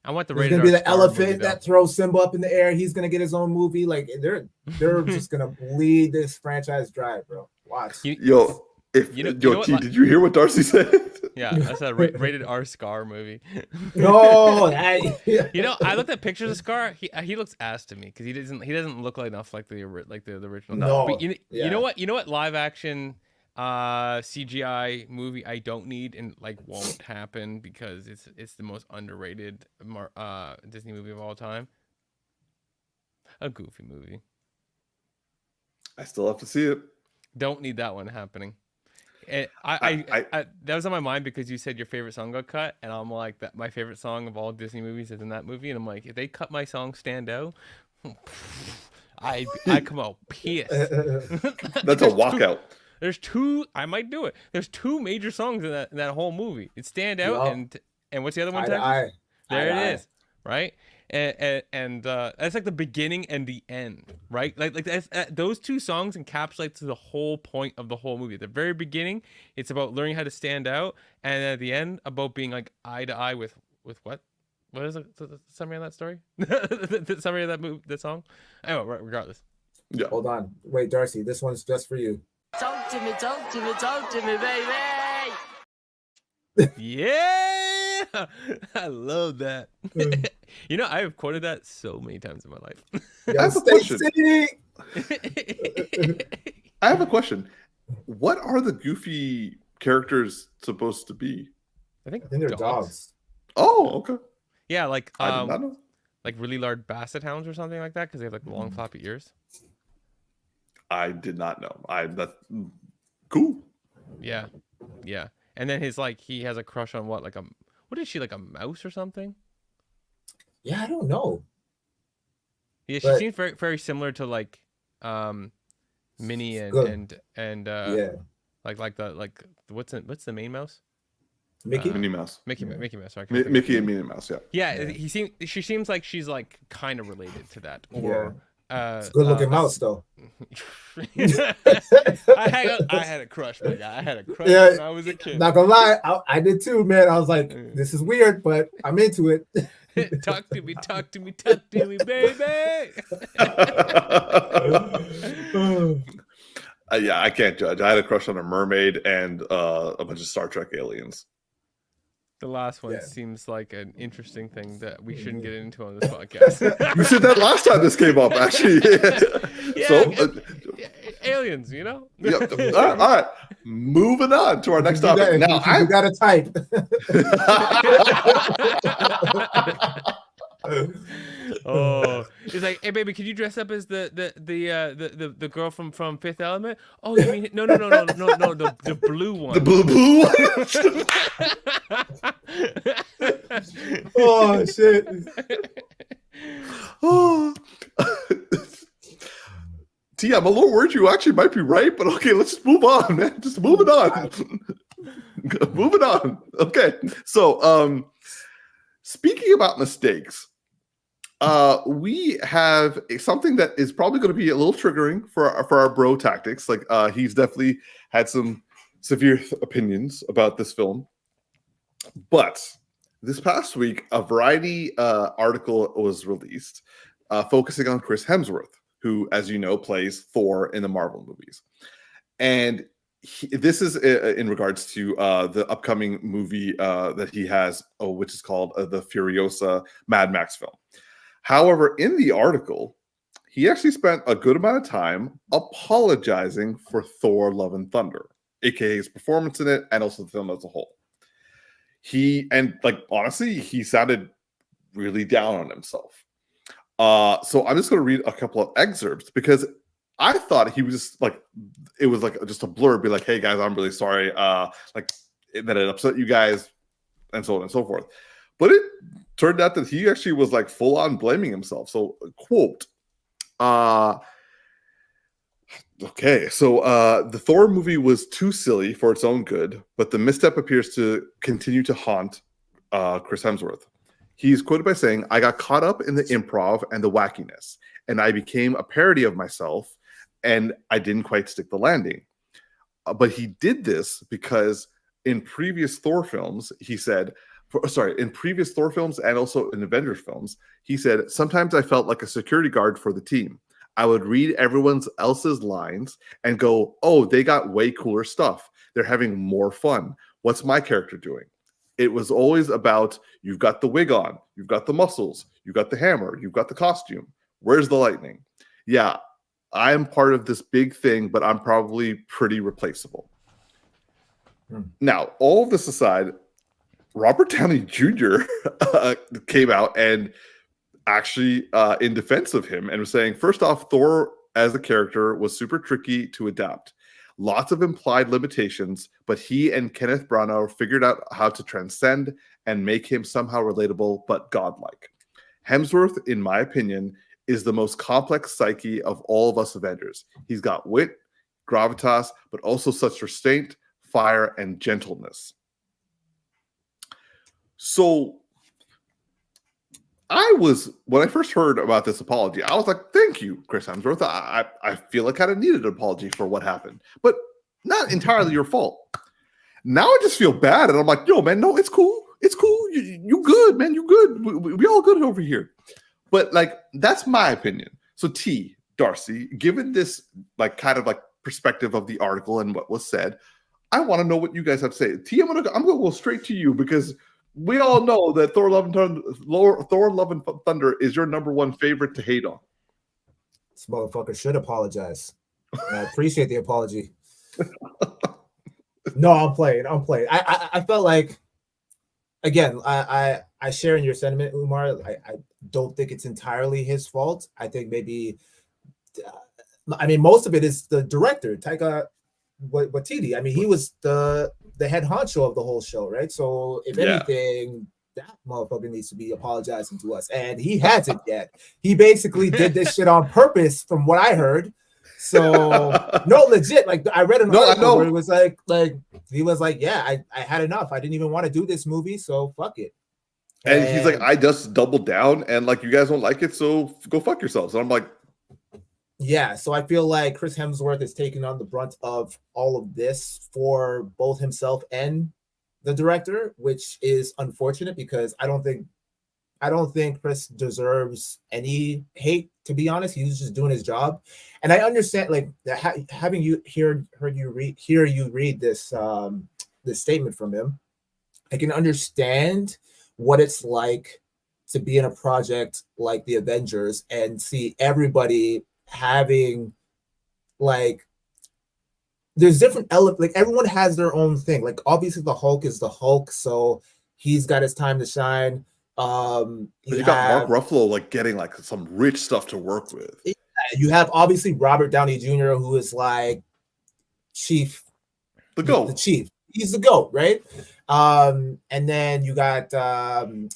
Speaker 2: I want the
Speaker 1: There's
Speaker 2: rated
Speaker 1: gonna be
Speaker 2: R
Speaker 1: the
Speaker 2: Star
Speaker 1: elephant
Speaker 2: movie,
Speaker 1: that throws Simba up in the air. He's gonna get his own movie. Like they're just gonna lead this franchise dry, bro. Watch.
Speaker 3: T, did you hear what Darcy said?
Speaker 2: Yeah, that's a rated R Scar movie.
Speaker 1: No,
Speaker 2: I looked at pictures of Scar. He looks ass to me because he doesn't look enough like the original.
Speaker 1: No,
Speaker 2: but you know what live action CGI movie I don't need and like won't happen because it's the most underrated Disney movie of all time. A Goofy movie.
Speaker 3: I still have to see it.
Speaker 2: Don't need that one happening. And I that was on my mind because you said your favorite song got cut, and I'm like, that my favorite song of all Disney movies is in that movie, and I'm like, if they cut my song Stand Out, I come out pissed.
Speaker 3: That's a walkout.
Speaker 2: I might do it. There's 2 major songs in that whole movie. It's Stand Out and what's the other one? There it is, right? And that's like the beginning and the end, right? Like those 2 songs encapsulate the whole point of the whole movie. At the very beginning, it's about learning how to stand out, and at the end, about being like eye to eye with what? What is the summary of that story? the summary of that movie, that song. Anyway, regardless.
Speaker 3: Yeah.
Speaker 1: Hold on, wait, Darcy. This one's just for you.
Speaker 4: Talk to me, baby.
Speaker 2: Yeah, I love that. I have quoted that so many times in my life.
Speaker 3: I have a question. I have a question. What are the Goofy characters supposed to be?
Speaker 2: I think
Speaker 1: they're dogs.
Speaker 3: Oh, okay.
Speaker 2: Yeah, like
Speaker 3: I did not know.
Speaker 2: Like really large basset hounds or something like that because they have like long floppy ears.
Speaker 3: I did not know. That's cool.
Speaker 2: Yeah. And then he has a crush on what is she, like a mouse or something?
Speaker 1: Yeah, I don't know.
Speaker 2: Yeah, she seems very, very similar to like Minnie and what's the main mouse?
Speaker 1: Mickey?
Speaker 3: Minnie Mouse.
Speaker 2: Mickey Mouse. Sorry,
Speaker 3: Mickey and Minnie Mouse. Yeah.
Speaker 2: She seems like she's like kind of related to that. Or
Speaker 1: it's a good looking mouse though.
Speaker 2: I had a crush, my guy. I had a crush when I was a kid.
Speaker 1: Not gonna lie, I did too, man. I was like, this is weird, but I'm into it.
Speaker 2: Talk to me, baby.
Speaker 3: Yeah, I can't judge. I had a crush on a mermaid and a bunch of Star Trek aliens.
Speaker 2: The last one seems like an interesting thing that we shouldn't get into on this podcast.
Speaker 3: You said that last time this came up, actually.
Speaker 2: Aliens,
Speaker 3: Yeah. All right. Moving on to our next topic.
Speaker 1: Now, I got a type.
Speaker 2: Oh, it's like, hey baby, can you dress up as the girl from Fifth Element? Oh, you mean no, the blue one.
Speaker 3: The blue one.
Speaker 1: Oh shit.
Speaker 3: Oh. T, I'm a little worried you actually might be right, but okay, let's just move on, man. Just moving on. Moving on. Okay. So speaking about mistakes, we have something that is probably going to be a little triggering for our bro Tactix. Like he's definitely had some severe opinions about this film. But this past week, a Variety article was released focusing on Chris Hemsworth, who, as you know, plays Thor in the Marvel movies. And this is in regards to the upcoming movie that he has, which is called the Furiosa Mad Max film. However, in the article, he actually spent a good amount of time apologizing for Thor Love and Thunder, aka his performance in it and also the film as a whole. Honestly, he sounded really down on himself. So I'm just going to read a couple of excerpts because I thought he was just like, it was like just a blurb, be like, hey guys, I'm really sorry. That it upset you guys and so on and so forth. But it turned out that he actually was like full on blaming himself. So quote, okay, so the Thor movie was too silly for its own good, but the misstep appears to continue to haunt Chris Hemsworth. He's quoted by saying, I got caught up in the improv and the wackiness, and I became a parody of myself, and I didn't quite stick the landing. But he did this because in previous Thor films, he said, in previous Thor films and also in Avengers films, he said, sometimes I felt like a security guard for the team. I would read everyone else's lines and go, oh, they got way cooler stuff. They're having more fun. What's my character doing? It was always about, you've got the wig on, you've got the muscles, you've got the hammer, you've got the costume. Where's the lightning? Yeah, I am part of this big thing, but I'm probably pretty replaceable. Now, all of this aside, Robert Downey Jr. Came out and actually in defense of him and was saying, first off, Thor as a character was super tricky to adapt. Lots of implied limitations, but he and Kenneth Branagh figured out how to transcend and make him somehow relatable but godlike. Hemsworth, in my opinion, is the most complex psyche of all of us Avengers. He's got wit, gravitas, but also such restraint, fire, and gentleness. So when I first heard about this apology, I was like, thank you, Chris Hemsworth. I feel like I kind of needed an apology for what happened, but not entirely your fault. Now I just feel bad. And I'm like, yo, man, no, it's cool. It's cool. You good, man. You good. We all good over here. But like, that's my opinion. So T, Darcy, given this like kind of like perspective of the article and what was said, I want to know what you guys have to say. T, I'm gonna go straight to you because we all know that Thor Love and Thunder is your number one favorite to hate on.
Speaker 1: This motherfucker should apologize. I appreciate the apology. No, I'm playing. I felt like, again, I share in your sentiment, Umar. I don't think it's entirely his fault. I think maybe, most of it is the director, Taika Waititi. I mean, he was the head honcho of the whole show, right? So if anything, that motherfucker needs to be apologizing to us, and he hasn't yet. He basically did this shit on purpose, from what I heard. So no, legit. Like I read an article where it was like he was like, yeah, I had enough. I didn't even want to do this movie, so fuck it.
Speaker 3: And he's like, I just doubled down, and like you guys don't like it, so go fuck yourselves. And I'm like,
Speaker 1: yeah. So I feel like Chris Hemsworth is taking on the brunt of all of this for both himself and the director, which is unfortunate because I don't think Chris deserves any hate, to be honest. He was just doing his job. And I understand, like, having you hear you read this this statement from him, I can understand what it's like to be in a project like the Avengers and see everybody having, like, there's different elements. Like, everyone has their own thing. Like, obviously the Hulk is the Hulk, so he's got his time to shine.
Speaker 3: You got Mark Ruffalo like getting like some rich stuff to work with.
Speaker 1: You have obviously Robert Downey Jr., who is like chief, the chief. He's the GOAT, right? And then you got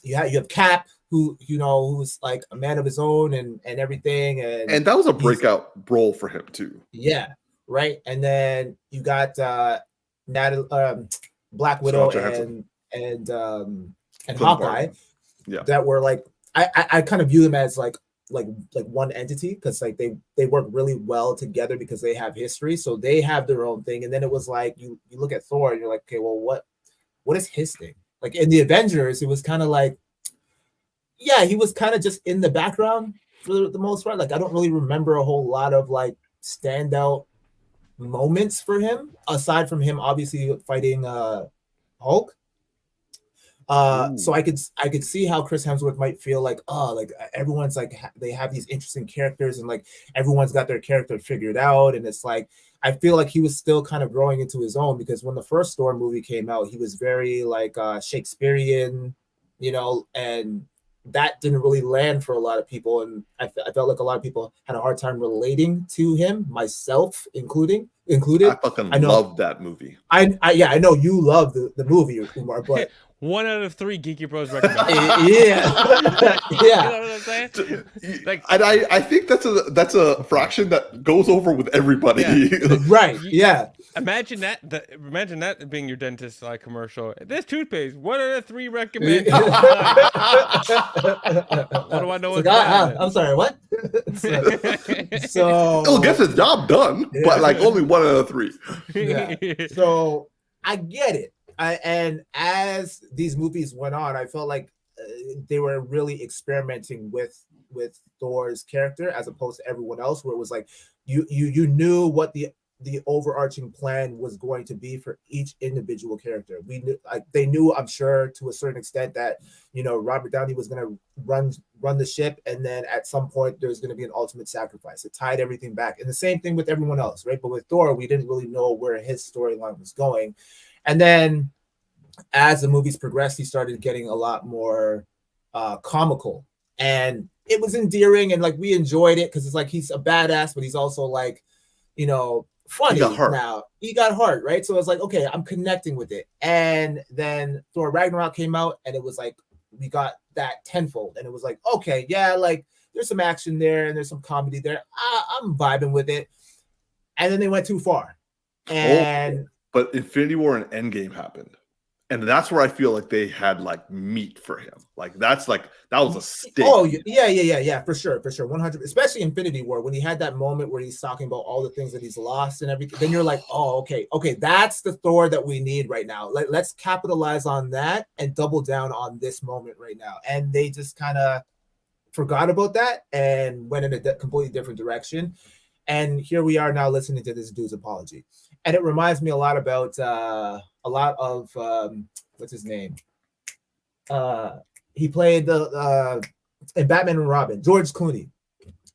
Speaker 1: you have Cap, who's like a man of his own and everything,
Speaker 3: and that was a breakout role for him too.
Speaker 1: Yeah, right. And then you got Black Widow and Hawkeye, that were like I kind of view them as like one entity, because like they work really well together because they have history, so they have their own thing. And then it was like you look at Thor and you're like, okay, well, what is his thing? Like in the Avengers, it was kind of like, yeah, he was kind of just in the background for the most part. Like I don't really remember a whole lot of like standout moments for him, aside from him obviously fighting Hulk. So I could see how Chris Hemsworth might feel like, like everyone's like they have these interesting characters and like everyone's got their character figured out, and it's like I feel like he was still kind of growing into his own, because when the first Thor movie came out, he was very like Shakespearean, and that didn't really land for a lot of people, and I felt like a lot of people had a hard time relating to him, myself included.
Speaker 3: I fucking love that movie.
Speaker 1: I know you love the movie, Umar, but
Speaker 2: 1 out of 3 Geeky Bros recommend.
Speaker 1: Yeah.
Speaker 2: You know what I'm saying?
Speaker 3: Like, and I think that's a fraction that goes over with everybody.
Speaker 1: Yeah. Right. Yeah.
Speaker 2: Imagine that being your dentist commercial. This toothpaste, 1 out of 3 recommend. What do I know?
Speaker 1: I'm sorry. What? so
Speaker 3: it'll get the job done, but like only 1 out of 3.
Speaker 1: Yeah. So I get it. And as these movies went on, I felt like they were really experimenting with Thor's character as opposed to everyone else, where it was like you knew what the overarching plan was going to be for each individual character. We knew, they knew, I'm sure, to a certain extent, that Robert Downey was going to run the ship, and then at some point there's going to be an ultimate sacrifice. It tied everything back, and the same thing with everyone else, right? But with Thor, we didn't really know where his storyline was going. And then as the movies progressed, he started getting a lot more comical, and it was endearing, and like we enjoyed it because it's like he's a badass, but he's also like, funny. He got heart, right? So it's like, okay, I'm connecting with it. And then Thor Ragnarok came out, and it was like we got that tenfold, and it was like, okay, yeah, like there's some action there and there's some comedy there. I'm vibing with it. And then they went too far, and
Speaker 3: but Infinity War and Endgame happened. And that's where I feel like they had like meat for him. Like that was a stick.
Speaker 1: Oh yeah, for sure, 100. Especially Infinity War, when he had that moment where he's talking about all the things that he's lost and everything. Then you're like, oh, okay, that's the Thor that we need right now. Let's capitalize on that and double down on this moment right now. And they just kind of forgot about that and went in a completely different direction. And here we are now listening to this dude's apology. And it reminds me a lot about a lot of what's his name? He played in Batman and Robin, George Clooney,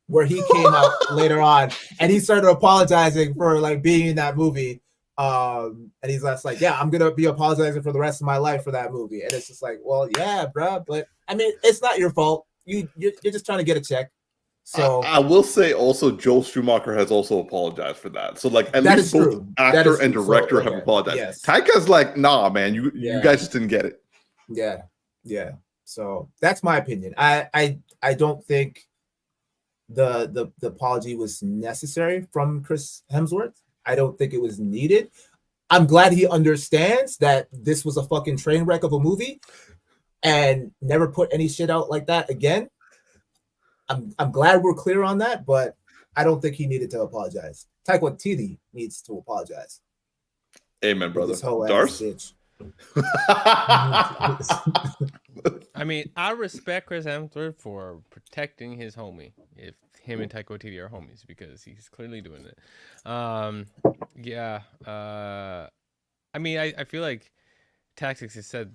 Speaker 1: where he came out later on and he started apologizing for like being in that movie. And he's just like, yeah, I'm gonna be apologizing for the rest of my life for that movie. And it's just like, well, yeah, bro, but I mean, it's not your fault. You're just trying to get a check. So
Speaker 3: I will say also Joel Schumacher has also apologized for that. So like at least both actor and director have apologized. Yes. Taika's like, nah, man, you guys just didn't get it.
Speaker 1: Yeah. So that's my opinion. I don't think the apology was necessary from Chris Hemsworth. I don't think it was needed. I'm glad he understands that this was a fucking train wreck of a movie and never put any shit out like that again. I'm glad we're clear on that, but I don't think he needed to apologize. Taika Waititi needs to apologize.
Speaker 3: Amen, brother. Darcy?
Speaker 2: I mean, I respect Chris Hemsworth for protecting his homie. If him and Taika Waititi are homies, because he's clearly doing it. I mean, I feel like Tactix has said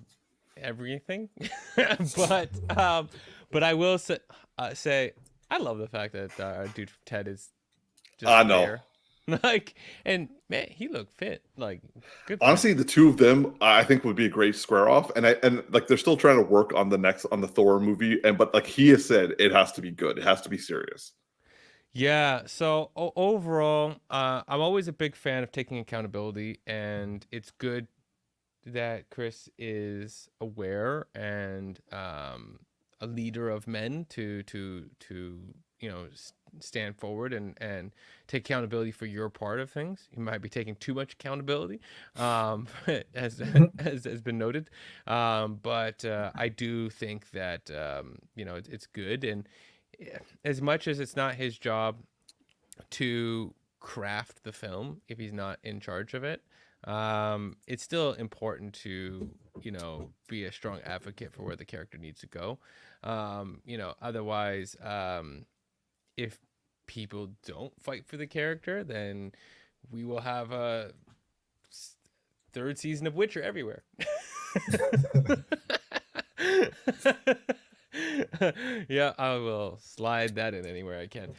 Speaker 2: everything, but I will say I love the fact that dude Ted is just
Speaker 3: I know.
Speaker 2: there. Like, and man, he looked fit. Like, good for him.
Speaker 3: Honestly, the two of them, I think, would be a great square off. And like they're still trying to work on the Thor movie, but like he has said, it has to be good. It has to be serious.
Speaker 2: Yeah. So overall, I'm always a big fan of taking accountability, and it's good that Chris is aware and a leader of men to stand forward and take accountability for your part of things. You might be taking too much accountability, as has been noted, but I do think that it's good, and as much as it's not his job to craft the film if he's not in charge of it, it's still important to be a strong advocate for where the character needs to go. Otherwise, if people don't fight for the character, then we will have a third season of Witcher everywhere. Yeah, I will slide that in anywhere I can.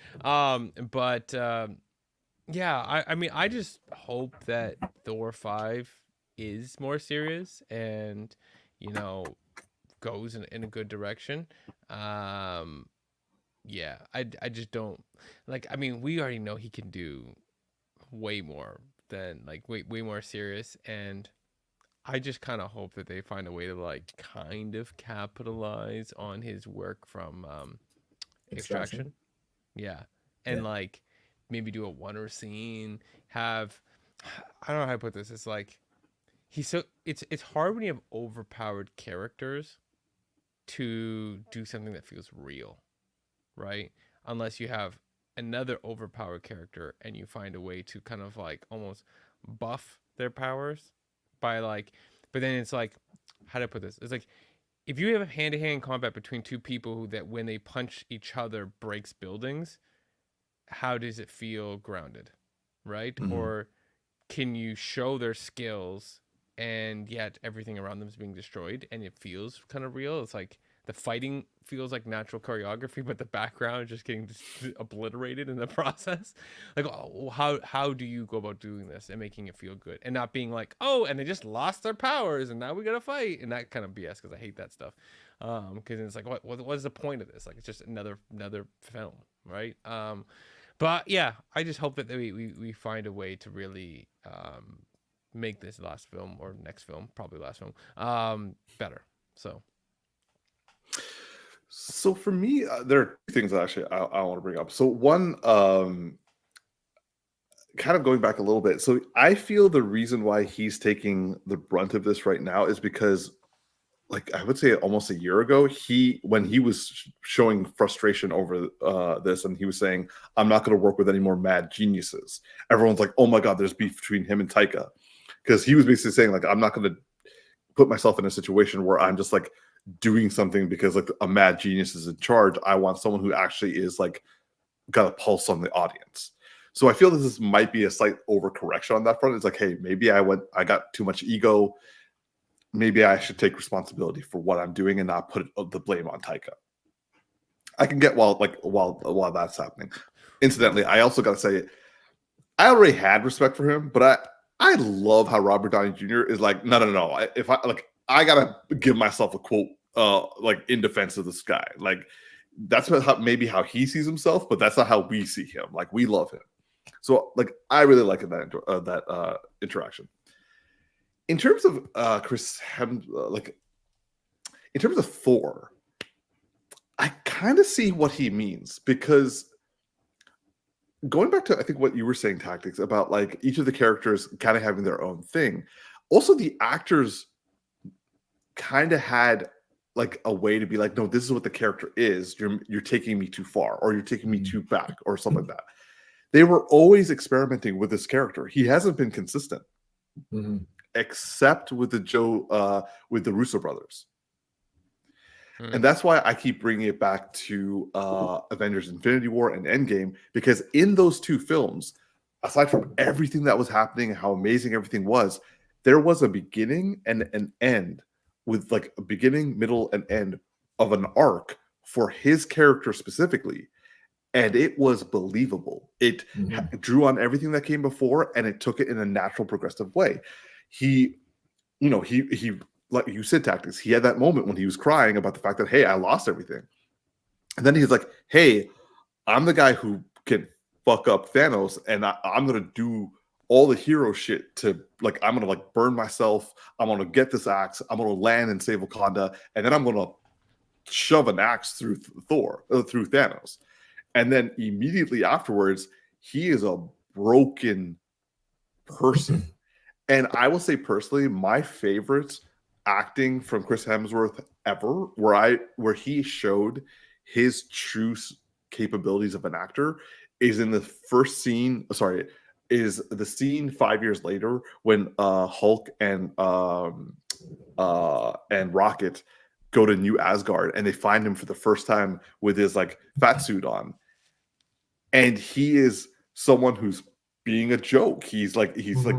Speaker 2: Yeah, I mean, I just hope that Thor 5 is more serious and, goes in a good direction. Yeah, I just don't like. I mean, we already know he can do way more than like way more serious, and I just kind of hope that they find a way to like kind of capitalize on his work from Extraction. Yeah, and like maybe do a wonder scene. Have I don't know how to put this. It's like it's hard when you have overpowered characters to do something that feels real, right? Unless you have another overpowered character and you find a way to kind of like almost buff their powers by like, but then it's like, how do I put this? It's like if you have hand-to-hand combat between two people who that when they punch each other breaks buildings, how does it feel grounded, right?
Speaker 1: Mhm.
Speaker 2: Or can you show their skills and yet everything around them is being destroyed and it feels kind of real? It's like the fighting feels like natural choreography, but the background is just getting obliterated in the process. Like, oh, how do you go about doing this and making it feel good and not being like, oh, and they just lost their powers and now we gotta fight, and that kind of BS, because I hate that stuff. Because it's like, what is the point of this? Like, it's just another film, right? But yeah, I just hope that we find a way to really make this last film or next film, probably last film, better.
Speaker 3: So for me, there are two things actually I want to bring up. So one, kind of going back a little bit. So I feel the reason why he's taking the brunt of this right now is because, like I would say, almost a year ago, when he was showing frustration over this, and he was saying, "I'm not going to work with any more mad geniuses." Everyone's like, "Oh my god, there's beef between him and Taika," because he was basically saying, like, "I'm not going to put myself in a situation where I'm just like doing something because like a mad genius is in charge. I want someone who actually is like got a pulse on the audience." So I feel this might be a slight overcorrection on that front. It's like, hey, maybe I got too much ego. Maybe I should take responsibility for what I'm doing and not put the blame on Taika. I can get while that's happening. Incidentally, I also got to say, I already had respect for him, but I love how Robert Downey Jr. is like, no. If I gotta give myself a quote, like in defense of this guy. Like that's maybe how he sees himself, but that's not how we see him. Like we love him, so like I really like that interaction. In terms of in terms of Thor, I kind of see what he means, because going back to I think what you were saying, Tactix, about like each of the characters kind of having their own thing. Also, the actors kind of had like a way to be like, no, this is what the character is. You're taking me too far, or you're taking me too back, or something like that. They were always experimenting with this character. He hasn't been consistent, except with with the Russo brothers. And that's why I keep bringing it back to Avengers Infinity War and Endgame, because in those two films, aside from everything that was happening and how amazing everything was, there was a beginning and an end, with like a beginning, middle, and end of an arc for his character specifically. and it was believable. It
Speaker 1: Mhm.
Speaker 3: drew on everything that came before, and it took it in a natural, progressive way. He, he like you said, Tactics. He had that moment when he was crying about the fact that, hey, I lost everything, and then he's like, hey, I'm the guy who can fuck up Thanos, and I'm gonna do all the hero shit to like I'm gonna like burn myself. I'm gonna get this axe. I'm gonna land and save Wakanda, and then I'm gonna shove an axe through through Thanos. And then immediately afterwards, he is a broken person. And I will say personally, my favorite acting from Chris Hemsworth ever, where he showed his true capabilities of an actor, is in the first scene. Sorry, is the scene 5 years later when Hulk and Rocket go to New Asgard and they find him for the first time with his like fat suit on, and he is someone who's being a joke. He's like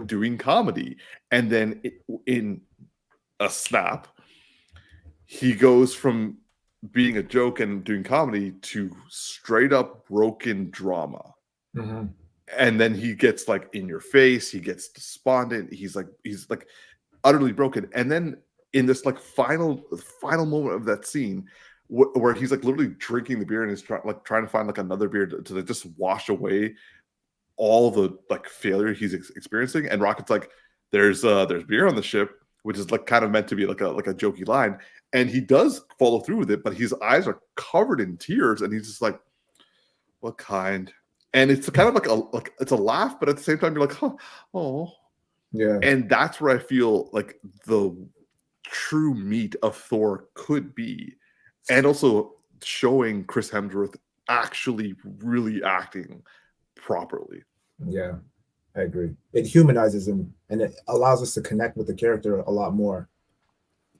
Speaker 3: doing comedy, and then in a snap, he goes from being a joke and doing comedy to straight up broken drama.
Speaker 1: Mhm.
Speaker 3: And then he gets like in your face. He gets despondent. He's like utterly broken. And then in this like final moment of that scene, where he's like literally drinking the beer and is trying to find like another beer to just wash away all the like failure he's experiencing. And Rocket's like, there's beer on the ship, which is like kind of meant to be like a jokey line, and he does follow through with it, but his eyes are covered in tears, and he's just like, what kind? And it's kind of like it's a laugh, but at the same time you're like, oh
Speaker 1: Yeah.
Speaker 3: And that's where I feel like the true meat of Thor could be, and also showing Chris Hemsworth actually really acting properly.
Speaker 1: Yeah, I agree. It humanizes him and it allows us to connect with the character a lot more.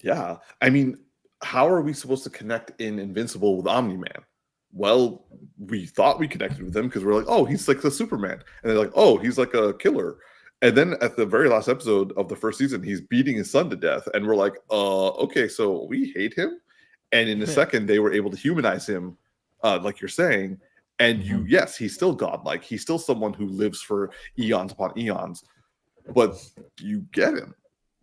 Speaker 3: Yeah. I mean, how are we supposed to connect in Invincible with Omni-Man? Well, we thought we connected with him because we're like, oh, he's like the Superman. And they're like, oh, he's like a killer. And then at the very last episode of the first season, he's beating his son to death. And we're like, okay, so we hate him. And in a second, they were able to humanize him, like you're saying. And yes, he's still godlike. He's still someone who lives for eons upon eons. But you get him.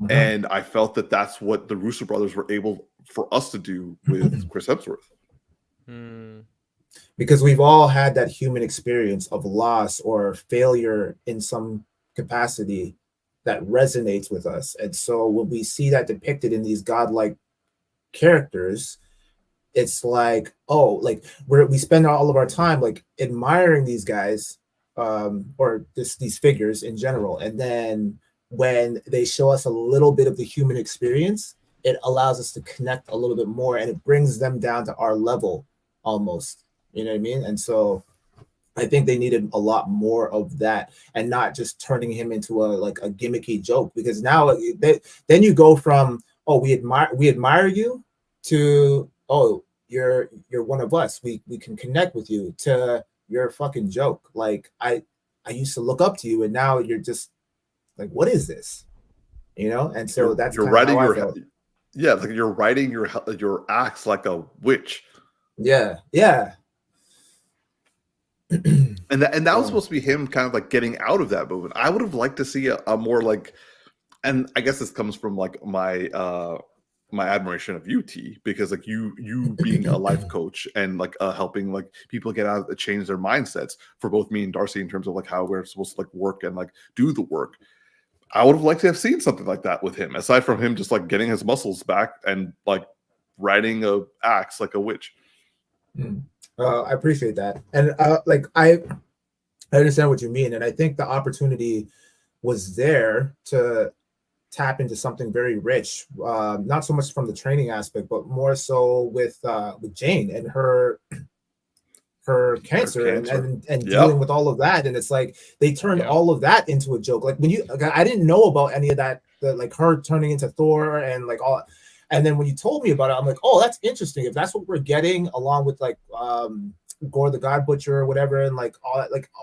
Speaker 3: And I felt that that's what the Russo brothers were able for us to do with Chris Hemsworth.
Speaker 1: Because we've all had that human experience of loss or failure in some capacity that resonates with us. And so when we see that depicted in these godlike characters, it's like, oh, like we spend all of our time like admiring these guys, or just these figures in general. And then when they show us a little bit of the human experience, it allows us to connect a little bit more, and it brings them down to our level almost. You know what I mean? And so I think they needed a lot more of that, and not just turning him into a gimmicky joke, because now then you go from, oh, we admire you, to, oh, you're one of us, we can connect with you, to you're a fucking joke. Like I used to look up to you, and now you're just like, what is this? You know? And so that's
Speaker 3: you're writing like you're writing your acts like a witch.
Speaker 1: Yeah.
Speaker 3: And that was supposed to be him kind of like getting out of that movement. I would have liked to see a more like, and I guess this comes from like my admiration of UT, because like you being a life coach and like helping like people get out, change their mindsets for both me and Darcy in terms of like how we're supposed to like work and like do the work. I would have liked to have seen something like that with him, aside from him just like getting his muscles back and like riding a axe like a witch.
Speaker 1: I appreciate that, and like I understand what you mean, and I think the opportunity was there to tap into something very rich, not so much from the training aspect, but more so with Jane and her cancer. And dealing with all of that. And it's like they turned all of that into a joke. Like I didn't know about any of that, like her turning into Thor and like all. And then when you told me about it, I'm like, oh, that's interesting. If that's what we're getting, along with like Gore the God Butcher or whatever, and like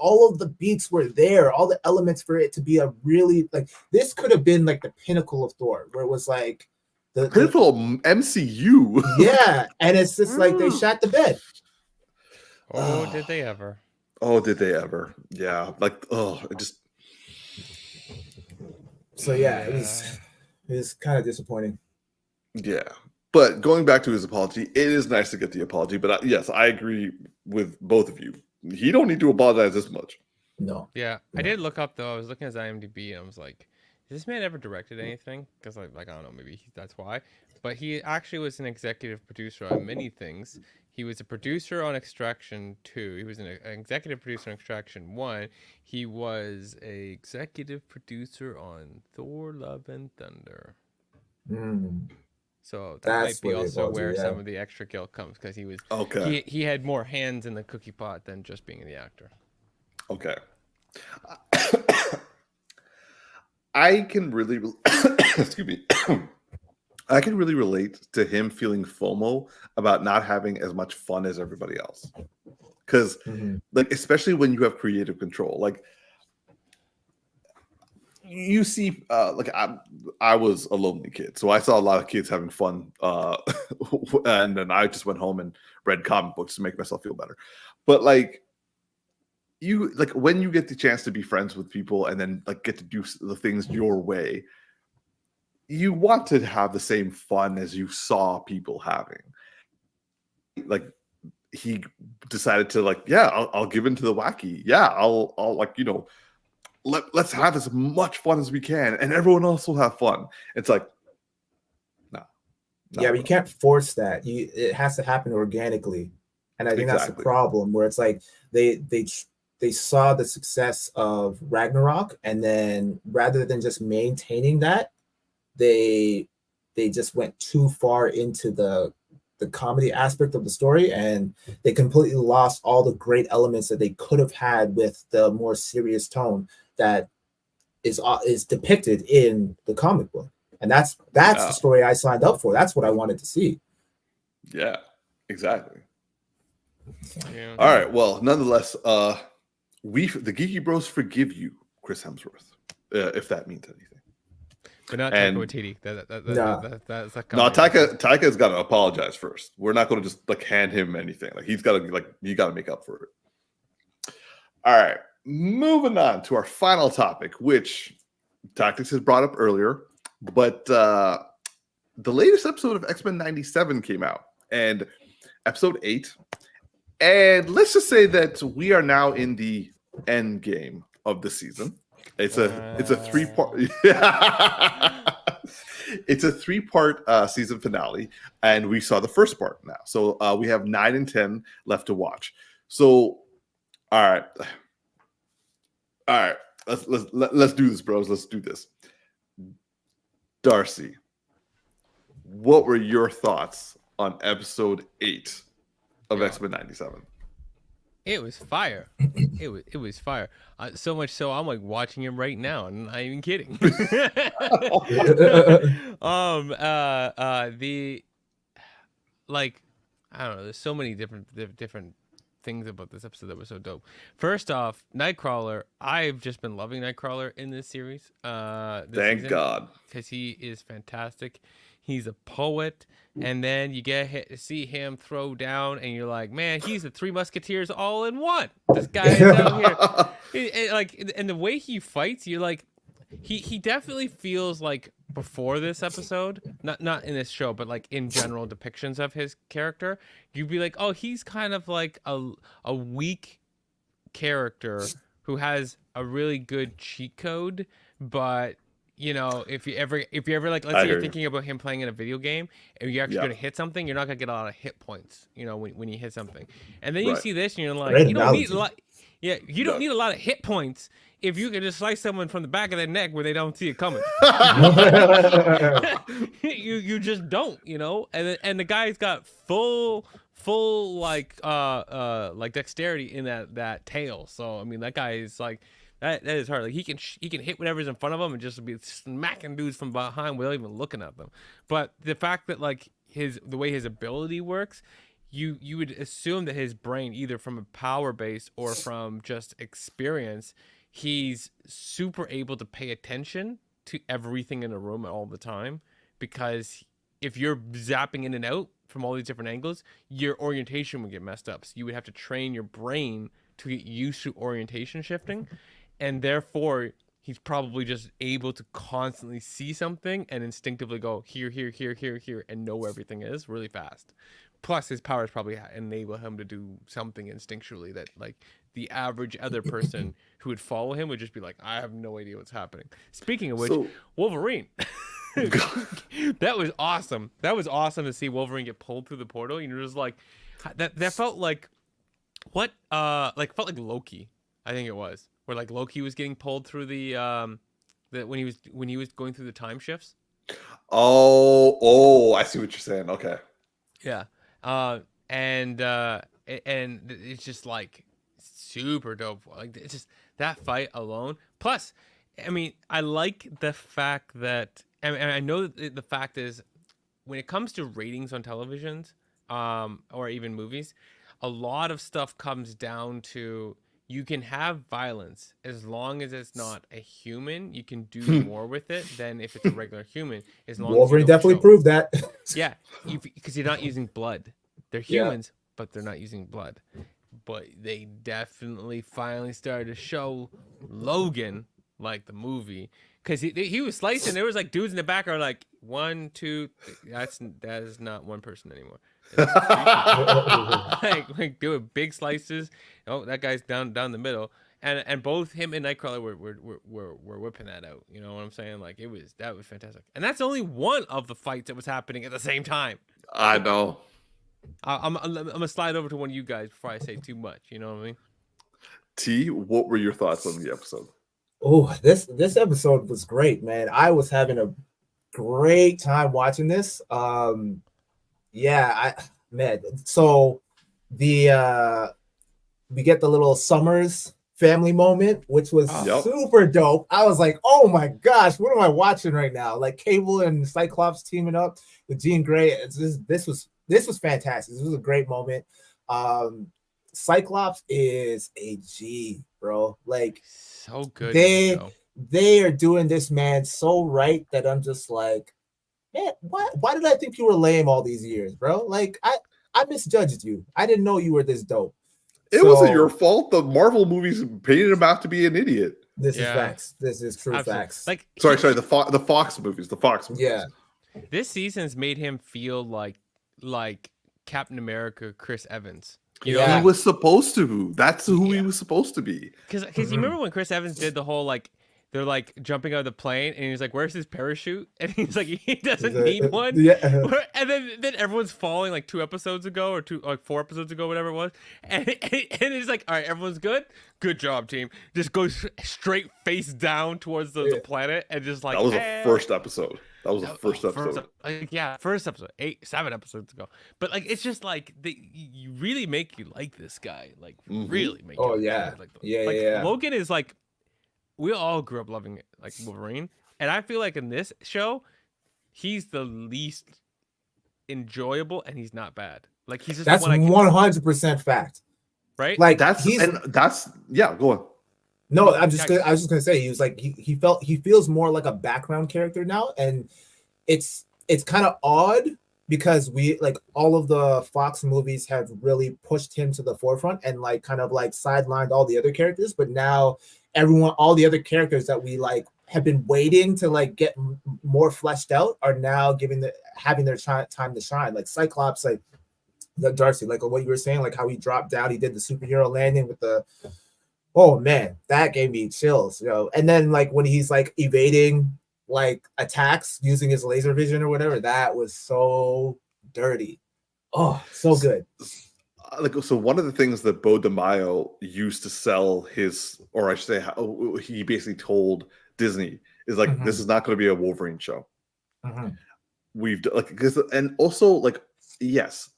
Speaker 1: all of the beats were there, all the elements for it to be a really, like, this could have been like the pinnacle of Thor, where it was like the
Speaker 3: pinnacle MCU.
Speaker 1: Yeah, and it's just like they shot the bed.
Speaker 2: Oh, did they ever?
Speaker 3: Oh, did they ever? Yeah, like it just.
Speaker 1: So yeah, it was kind of disappointing.
Speaker 3: Yeah, but going back to his apology, it is nice to get the apology. But yes, I agree with both of you. He don't need to apologize this much.
Speaker 1: No.
Speaker 2: Yeah, I
Speaker 1: No.
Speaker 2: did look up though. I was looking at his IMDb and I was like, "Has this man ever directed anything?" Because like I don't know, maybe that's why. But he actually was an executive producer on many things. He was a producer on Extraction 2. He was an executive producer on Extraction 1. He was a executive producer on Thor: Love and Thunder.
Speaker 1: Mm.
Speaker 2: So that
Speaker 1: That's
Speaker 2: might be
Speaker 1: where the
Speaker 2: also
Speaker 1: apology,
Speaker 2: where
Speaker 1: yeah.
Speaker 2: some of the extra guilt comes because he was
Speaker 3: Okay.
Speaker 2: he had more hands in the cookie pot than just being the actor.
Speaker 3: Okay. I can really, excuse me. I can really relate to him feeling FOMO about not having as much fun as everybody else. Because,
Speaker 1: Mhm.
Speaker 3: like, especially when you have creative control, like you see, I was a lonely kid, so I saw a lot of kids having fun, and then I just went home and read comic books to make myself feel better. But like, you like when you get the chance to be friends with people and then like get to do the things your way, you want to have the same fun as you saw people having. Like he decided to like, yeah, I'll give in to the wacky. Yeah, I'll like, let's have as much fun as we can and everyone else will have fun. It's like, no.
Speaker 1: Yeah, but you can't force that. It has to happen organically. And I think that's the
Speaker 3: Exactly.
Speaker 1: problem, where it's like they saw the success of Ragnarok, and then rather than just maintaining that, they just went too far into the comedy aspect of the story, and they completely lost all the great elements that they could have had with the more serious tone that is depicted in the comic book. And that's the story I signed up for. That's what I wanted to see.
Speaker 3: Yeah, exactly.
Speaker 2: Yeah.
Speaker 3: All right. Well, nonetheless, the Geeky Bros forgive you, Chris Hemsworth, if that means anything.
Speaker 2: But not Taika Waititi. That's a
Speaker 3: no, Taika's got to apologize first. We're not going to just like hand him anything. Like he's got to make up for it. All right, moving on to our final topic, which Tactix has brought up earlier, but the latest episode of X-Men 97 came out, and episode 8. And let's just say that we are now in the end game of the season. It's a 3-part. It's a 3-part season finale, and we saw the first part now. So we have 9 and 10 left to watch. So, all right, let's do this, bros. Let's do this. Darcy, what were your thoughts on episode 8 of X-Men 97?
Speaker 2: It was fire. It was fire. So much so I'm like watching him right now, and I'm not even kidding. The like I don't know. There's so many different things about this episode that was so dope. First off, Nightcrawler. I've just been loving Nightcrawler in this series.
Speaker 3: Thank God,
Speaker 2: because he is fantastic. He's a poet, and then you get to see him throw down, and you're like, man, he's the Three Musketeers all in one. This guy is out here, and the way he fights, you're like, he definitely feels like before this episode, not in this show, but like in general depictions of his character, you'd be like, oh, he's kind of like a weak character who has a really good cheat code, but if you ever like, let's say you're thinking about him playing in a video game and you're actually going to hit something, you're not going to get a lot of hit points, when you hit something. And then you see this and you're like, you don't need a lot. Yeah, you don't need a lot of hit points if you can just slice someone from the back of their neck where they don't see it coming. you just don't, and the guy's got full like dexterity in that tail. So I mean, that guy is like, that is hard. Like he can hit whatever's in front of him and just be smacking dudes from behind without even looking at them. But the fact that like the way his ability works, you would assume that his brain, either from a power base or from just experience, he's super able to pay attention to everything in the room all the time. Because if you're zapping in and out, from all these different angles, your orientation would get messed up. So you would have to train your brain to get used to orientation shifting, and therefore he's probably just able to constantly see something and instinctively go here, here, here, here, here, and know where everything is really fast. Plus, his powers probably enable him to do something instinctually that, like, the average other person who would follow him would just be like, I have no idea what's happening. Speaking of which, Wolverine. That was awesome. That was awesome to see Wolverine get pulled through the portal. You know, just like that felt like felt like Loki. I think it was where like Loki was getting pulled through the when he was going through the time shifts.
Speaker 3: Oh, I see what you're saying. Okay.
Speaker 2: Yeah. And it's just like super dope. Like it's just that fight alone. Plus, I mean, I like the fact that, and I know that the fact is, when it comes to ratings on televisions, or even movies, a lot of stuff comes down to you can have violence as long as it's not a human. You can do more with it than if it's a regular human. As long
Speaker 1: Wolverine
Speaker 2: as you
Speaker 1: definitely proved that.
Speaker 2: Yeah, because you're not using blood. They're humans, but they're not using blood. But they definitely finally started to show Logan, like the movie, because he was slicing. There was like dudes in the back are like 1, 2. That is not one person anymore. like doing big slices. Oh, that guy's down the middle, and both him and Nightcrawler were whipping that out. You know what I'm saying? Like that was fantastic, and that's only one of the fights that was happening at the same time.
Speaker 3: I know.
Speaker 2: I'm gonna slide over to one of you guys before I say too much. You know what I mean?
Speaker 3: T, what were your thoughts on the episode?
Speaker 1: Oh, this episode was great, man. I was having a great time watching this. So the we get the little Summers family moment, which was super dope. I was like, oh my gosh, what am I watching right now? Like Cable and Cyclops teaming up with Jean Grey. This was fantastic. This was a great moment. Cyclops is a G, bro. Like,
Speaker 2: so good.
Speaker 1: They are doing this man so right that I'm just like, man, why did I think you were lame all these years, bro? Like, I misjudged you. I didn't know you were this dope.
Speaker 3: It wasn't your fault. The Marvel movies painted him out to be an idiot.
Speaker 1: This is facts. This is true facts.
Speaker 2: Like,
Speaker 3: sorry, the Fox movies. The Fox movies.
Speaker 1: Yeah.
Speaker 2: This season's made him feel like Captain America, Chris Evans. You know,
Speaker 3: he was supposed to. That's who he was supposed to be.
Speaker 2: Because you remember when Chris Evans did the whole like they're like jumping out of the plane and he's like, "Where's his parachute?" And he's like, he doesn't need one.
Speaker 1: Yeah.
Speaker 2: And then everyone's falling like 2 episodes ago or 4 episodes ago, whatever it was. And he's like, "All right, everyone's good. Good job, team." Just goes straight face down towards the planet and just like
Speaker 3: that was the first episode. That was the first episode.
Speaker 2: First episode, 7 episodes ago. But like, it's just like you really make you like this guy, like really make.
Speaker 1: Oh
Speaker 2: you
Speaker 1: yeah,
Speaker 2: like
Speaker 1: yeah.
Speaker 2: Logan is like, we all grew up loving it, like Wolverine, and I feel like in this show, he's the least enjoyable, and he's not bad. Like he's just
Speaker 1: that's 100% fact,
Speaker 3: right? Like that's go on.
Speaker 1: No, I was just gonna say he was like he feels more like a background character now, and it's kind of odd because we like all of the Fox movies have really pushed him to the forefront and like kind of like sidelined all the other characters, but now all the other characters that we like have been waiting to like get more fleshed out are now having their time to shine. Like Cyclops, like the Darcy, like what you were saying, like how he dropped down, he did the superhero landing with the. Oh man, that gave me chills, And then like when he's like evading like attacks using his laser vision or whatever, that was so dirty. Oh, so good.
Speaker 3: So one of the things that Bo DeMaio used to sell his, or I should say, how he basically told Disney is like, this is not going to be a Wolverine show. We've like, and also like, yes,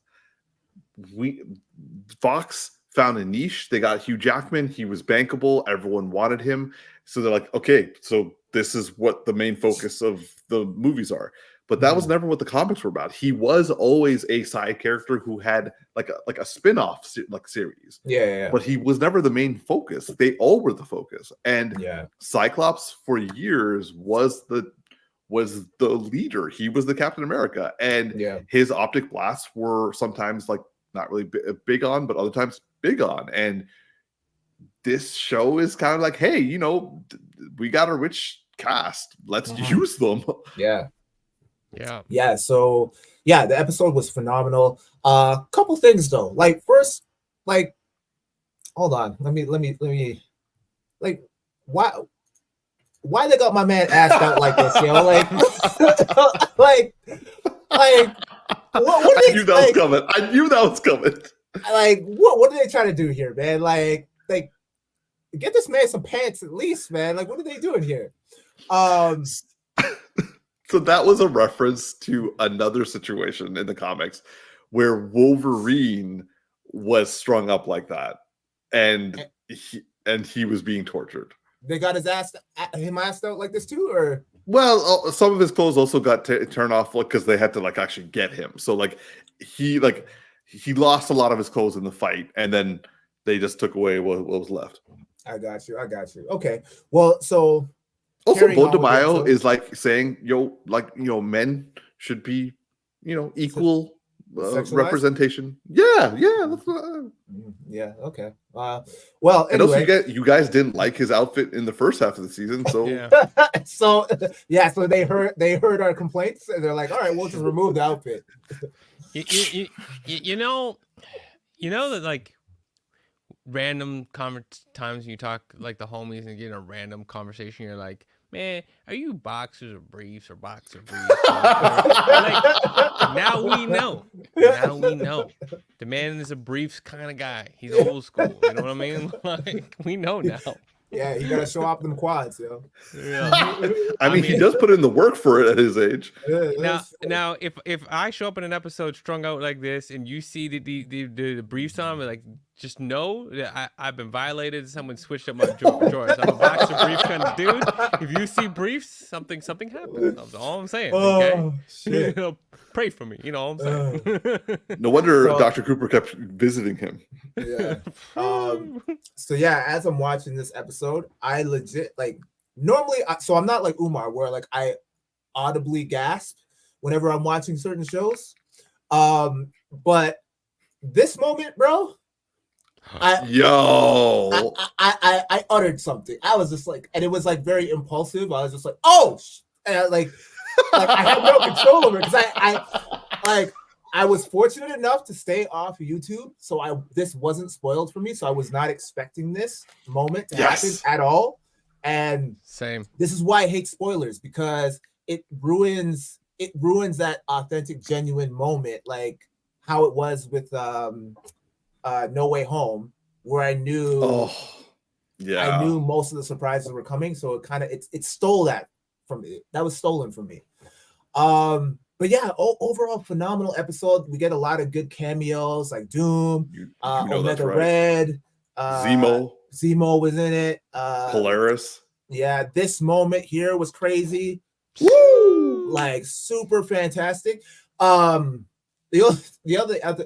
Speaker 3: Fox found a niche. They got Hugh Jackman. He was bankable. Everyone wanted him. So they're like, okay, so this is what the main focus of the movies are. But that was never what the comics were about. He was always a side character who had like a spin-off like series.
Speaker 1: Yeah.
Speaker 3: But he was never the main focus. They all were the focus. And Cyclops for years was was the leader. He was the Captain America, and
Speaker 1: Yeah.
Speaker 3: his optic blasts were sometimes like not really big on, but other times big on. And this show is kind of like, hey, you know, we got a rich cast. Let's use them.
Speaker 1: Yeah.
Speaker 2: Yeah.
Speaker 1: Yeah. So yeah, the episode was phenomenal. Couple things though. Like first, like, hold on. Let me like why they got my man assed out like this, yo? Like like what
Speaker 3: I knew that was coming. I knew that was coming.
Speaker 1: Like what are they trying to do here, man? Like get this man some pants at least, man. Like what are they doing here?
Speaker 3: So that was a reference to another situation in the comics where Wolverine was strung up like that, and he was being tortured.
Speaker 1: They got him assed out like this too, or
Speaker 3: well, some of his clothes also got turned off because they had to like actually get him. So like he lost a lot of his clothes in the fight, and then they just took away what was left.
Speaker 1: I got you. Okay. Well, so
Speaker 3: also Bo DeMaio is like saying, men should be, equal representation. Yeah.
Speaker 1: Yeah. Okay. Well,
Speaker 3: anyway. And also
Speaker 1: you
Speaker 3: guys didn't like his outfit in the first half of the season, so
Speaker 1: so they heard our complaints and they're like, all right, we'll just remove the outfit.
Speaker 2: You know that like random times you talk like the homies and get in a random conversation, you're like, man, are you boxers or briefs or boxer briefs? Like, now we know the man is a briefs kind of guy. He's old school, you know what I mean? Like, we know now.
Speaker 1: Yeah, you gotta show off them quads, yo.
Speaker 3: Yeah. I mean, he does put in the work for it at his age.
Speaker 2: Now, if I show up in an episode strung out like this, and you see the briefs on, like, just know that I've been violated. Someone switched up my drawers. I'm a boxer brief kind of dude. If you see briefs, something happened. That's all I'm saying. Okay,
Speaker 1: shit.
Speaker 2: Pray for me. You know what I'm saying?
Speaker 3: No wonder Dr. Cooper kept visiting him.
Speaker 1: Yeah. So yeah, as I'm watching this episode, I legit normally. So I'm not like Umar, where like I audibly gasp whenever I'm watching certain shows. But this moment, bro, I uttered something. I was just like, and it was like very impulsive. I was just like, oh, and I had no control over it because I was fortunate enough to stay off YouTube, so this wasn't spoiled for me. So I was not expecting this moment to happen at all. And
Speaker 2: same.
Speaker 1: This is why I hate spoilers, because it ruins that authentic, genuine moment, like how it was with No Way Home, where I knew I knew most of the surprises were coming. So it stole that from me. That was stolen from me. But yeah, overall phenomenal episode. We get a lot of good cameos like Doom, Omega Red, Zemo was in it.
Speaker 3: Polaris.
Speaker 1: Yeah, this moment here was crazy. Woo! Like super fantastic. The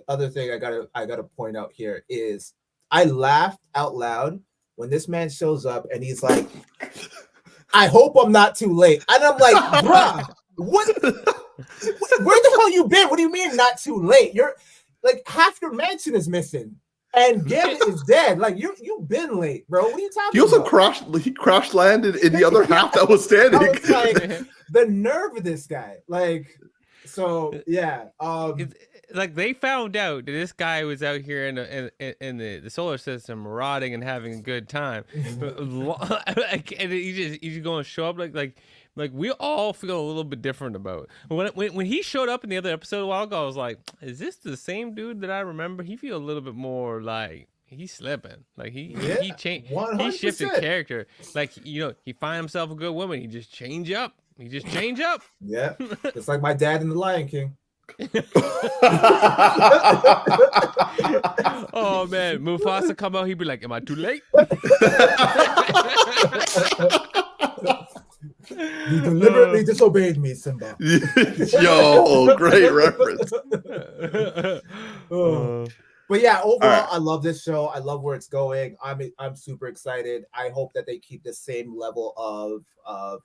Speaker 1: other thing I gotta point out here is I laughed out loud when this man shows up and he's like, I hope I'm not too late. And I'm like, bruh, what? Where the hell you been? What do you mean not too late? You're like half your mansion is missing, and Gambit is dead. Like you've been late, bro. What are you talking about?
Speaker 3: He crash landed in the other half that was standing.
Speaker 1: I was like, the nerve of this guy. Like, so yeah.
Speaker 2: Like they found out that this guy was out here in the solar system marauding and having a good time, and he's just going to show up like we all feel a little bit different about it. When he showed up in the other episode a while ago, I was like, is this the same dude that I remember? He feels a little bit more like he's slipping. Like he changed. 100%. He shifted character. Like he find himself a good woman. He just change up.
Speaker 1: Yeah, it's like my dad in The Lion King.
Speaker 2: Oh man, Mufasa come out, he'd be like, am I too late?
Speaker 1: You deliberately disobeyed me, Simba.
Speaker 3: Yo, great reference.
Speaker 1: But yeah, overall, I love this show. I love where it's going. I'm super excited. I hope that they keep the same level of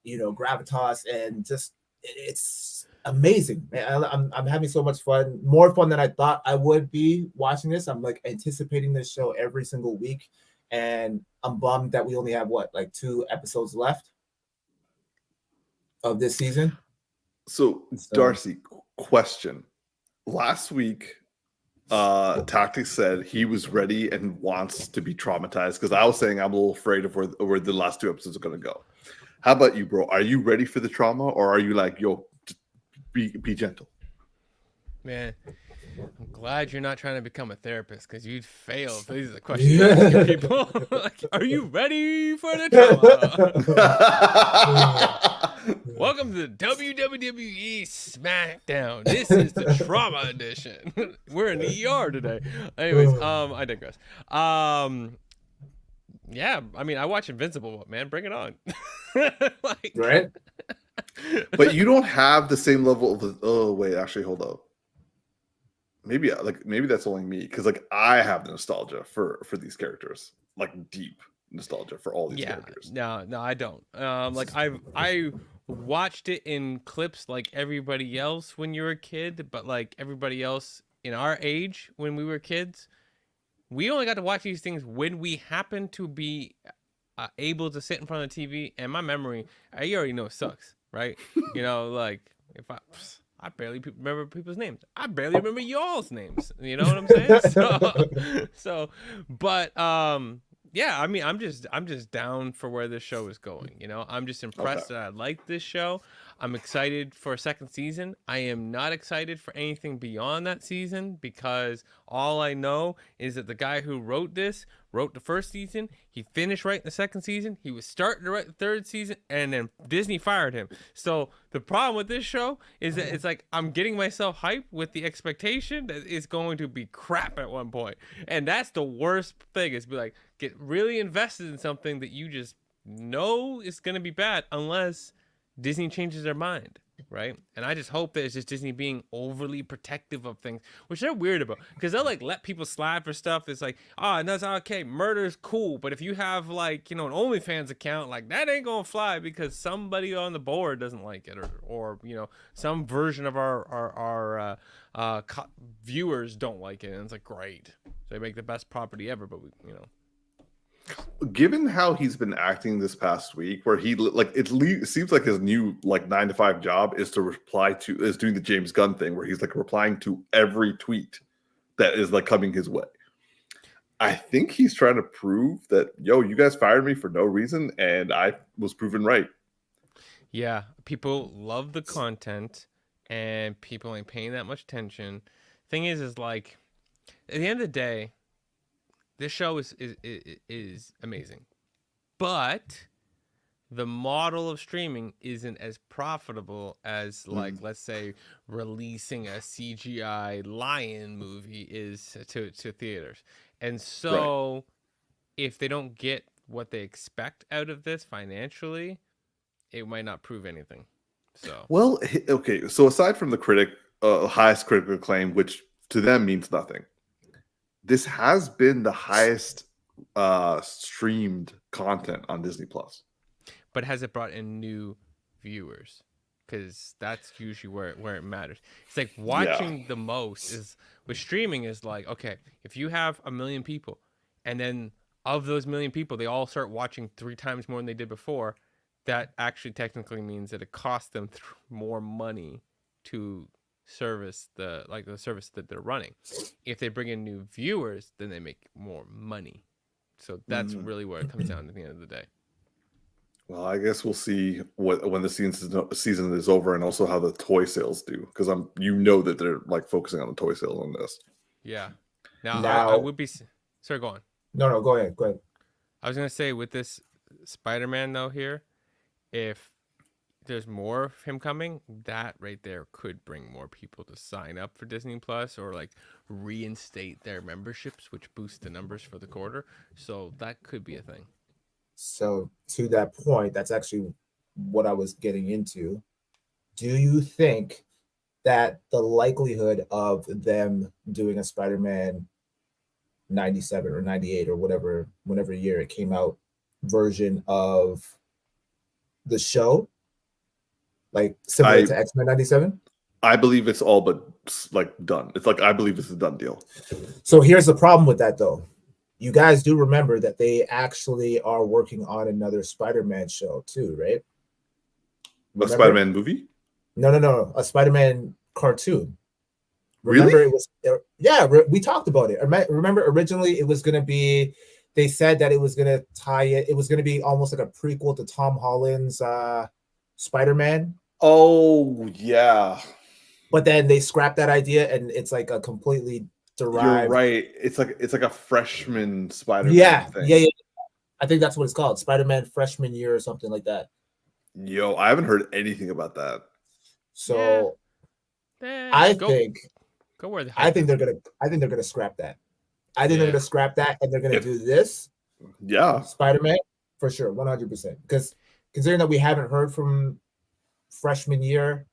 Speaker 1: gravitas, and just it's amazing, man. I'm having so much fun, more fun than I thought I would be watching this. I'm like anticipating this show every single week, and I'm bummed that we only have like 2 episodes left of this season.
Speaker 3: So Darcy, question. Last week, Tactix said he was ready and wants to be traumatized, because I was saying I'm a little afraid of where the last 2 episodes are going to go. How about you, bro? Are you ready for the trauma, or are you like, yo, just be gentle?
Speaker 2: Man, I'm glad you're not trying to become a therapist, because you'd fail if these are the questions you ask people. Like, are you ready for the trauma? Welcome to the WWE SmackDown. This is the trauma edition. We're in the ER today. Anyways, I digress. Yeah, I mean, I watch Invincible, man. Bring it on. Like,
Speaker 1: right?
Speaker 3: But you don't have the same level of. Oh wait, actually, hold up. Maybe that's only me, because like I have nostalgia for these characters, like deep nostalgia for all these characters.
Speaker 2: No, I don't. Like I watched it in clips like everybody else when you were a kid, but like everybody else in our age when we were kids, we only got to watch these things when we happened to be able to sit in front of the TV. And my memory, you already know, sucks, right? Like if I barely remember people's names. I barely remember y'all's names. You know what I'm saying? But yeah, I mean, I'm just down for where this show is going. I'm just impressed that I like this show. I'm excited for a second season. I am not excited for anything beyond that season, because all I know is that the guy who wrote the first season, he finished writing the second season, he was starting to write the third season, and then Disney fired him. So the problem with this show is that it's like I'm getting myself hyped with the expectation that it's going to be crap at one point. And that's the worst thing, is be like, get really invested in something that you just know is going to be bad, unless Disney changes their mind, right? And I just hope that it's just Disney being overly protective of things, which they're weird about, because they'll like let people slide for stuff. It's like, that's okay, murder's cool, but if you have like an OnlyFans account, like that ain't gonna fly because somebody on the board doesn't like it, or some version of our viewers don't like it, and it's like, great, so they make the best property ever, but
Speaker 3: Given how he's been acting this past week, where he it seems like his new 9-to-5 job is doing the James Gunn thing, where he's like replying to every tweet that is like coming his way. I think he's trying to prove that, you guys fired me for no reason, and I was proven right. Yeah,
Speaker 2: people love the content, and people ain't paying that much attention. Thing is like, at the end of the day, this show is amazing, but the model of streaming isn't as profitable as, like, let's say, releasing a CGI lion movie is to theaters. And so if they don't get what they expect out of this financially, it might not prove anything. So,
Speaker 3: well, okay. So aside from the highest critical acclaim, which to them means nothing, this has been the highest streamed content on Disney Plus.
Speaker 2: But has it brought in new viewers? Because that's usually where it matters. It's like watching the most is with streaming is like, okay, if you have 1 million people, and then of those 1 million people, they all start watching 3 times more than they did before, that actually technically means that it costs them more money to service the service that they're running. If they bring in new viewers, then they make more money. So that's really where it comes down at the end of the day.
Speaker 3: Well, I guess we'll see when the season is over, and also how the toy sales do, because that they're like focusing on the toy sales on this.
Speaker 2: Yeah. Now I would be. Sorry, go on.
Speaker 1: No, go ahead.
Speaker 2: I was gonna say, with this Spider-Man though here, if there's more of him coming, that right there could bring more people to sign up for Disney Plus, or like reinstate their memberships, which boosts the numbers for the quarter. So that could be a thing.
Speaker 1: So to that point, that's actually what I was getting into. Do you think that the likelihood of them doing a Spider-Man 97 or 98 or whatever, whenever year it came out, version of the show like similar
Speaker 3: I-
Speaker 1: to X-Men 97?
Speaker 3: I believe it's all but like done. It's like I believe it's a done deal.
Speaker 1: So here's the problem with that, though. You guys do remember that they actually are working on another Spider-Man show too, right?
Speaker 3: A Spider-Man movie?
Speaker 1: No. A Spider-Man cartoon.
Speaker 3: Really?
Speaker 1: Remember, it was we talked about it. Remember, originally it was going to be. They said that it was going to tie it. It was going to be almost like a prequel to Tom Holland's Spider-Man.
Speaker 3: Oh yeah,
Speaker 1: But then they scrapped that idea, and it's like a completely derived.
Speaker 3: you're right. It's like a freshman Spider-Man
Speaker 1: Yeah,
Speaker 3: thing.
Speaker 1: yeah. I think that's what it's called, Spider-Man freshman year or something like that.
Speaker 3: Yo, I haven't heard anything about that.
Speaker 1: So
Speaker 2: Yeah.
Speaker 1: I
Speaker 2: Go where the
Speaker 1: think they're gonna scrap that. I think they're
Speaker 2: Yeah.
Speaker 1: gonna scrap that, and they're gonna
Speaker 3: If-
Speaker 1: do this
Speaker 3: Yeah,
Speaker 1: Spider-Man for sure, 100%. Because considering that we haven't heard from freshman year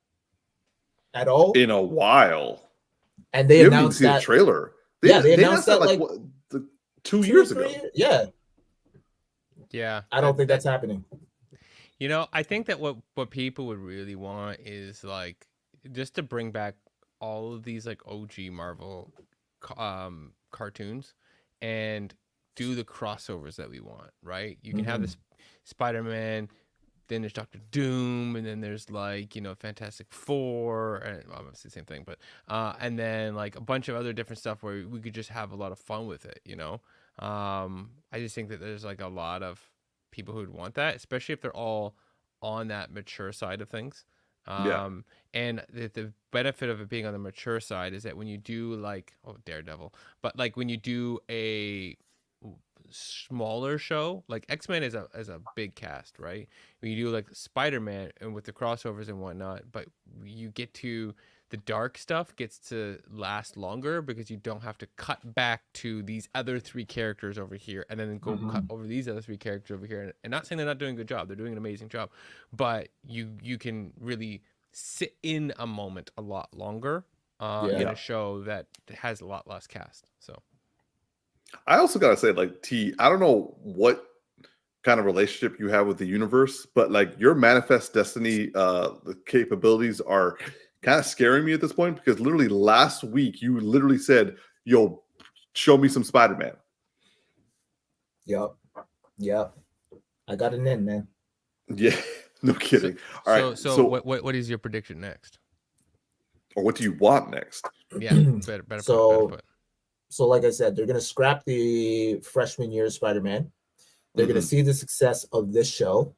Speaker 1: at all,
Speaker 3: in a while.
Speaker 1: and they
Speaker 3: You haven't even
Speaker 1: announced
Speaker 3: seen
Speaker 1: that
Speaker 3: a trailer.
Speaker 1: Yeah, they announced that, like,
Speaker 3: what, 2
Speaker 1: 2
Speaker 3: years
Speaker 1: or 3
Speaker 3: ago.
Speaker 1: years- Yeah,
Speaker 2: Yeah.
Speaker 1: I don't think that's happening.
Speaker 2: You know, I think that what people would really want is like just to bring back all of these like OG Marvel cartoons and do the crossovers that we want, right? You can have this Spider-Man, then there's Doctor Doom, and then there's like, Fantastic Four, and obviously the same thing, but and then like a bunch of other different stuff where we could just have a lot of fun with it, I just think that there's like a lot of people who would want that, especially if they're all on that mature side of things. And the benefit of it being on the mature side is that when you do like Daredevil, but like when you do a smaller show, like X-Men is a big cast, right? When you do like Spider-Man and with the crossovers and whatnot, but you get to the dark stuff gets to last longer because you don't have to cut back to these other 3 characters over here and then go cut over these other 3 characters over here. And not saying they're not doing a good job, they're doing an amazing job, but you can really sit in a moment a lot longer in a show that has a lot less cast. So
Speaker 3: I also gotta say, like, T, I don't know what kind of relationship you have with the universe, but like your manifest destiny the capabilities are kind of scaring me at this point, because literally last week you literally said, yo, show me some Spider-Man.
Speaker 1: Yep. I got it in, man.
Speaker 3: Yeah, no kidding. All right.
Speaker 2: So what is your prediction next?
Speaker 3: Or what do you want next?
Speaker 2: Yeah, better
Speaker 1: So-
Speaker 2: put.
Speaker 1: So, like I said, they're going to scrap the freshman year Spider-Man. They're going to see the success of this show,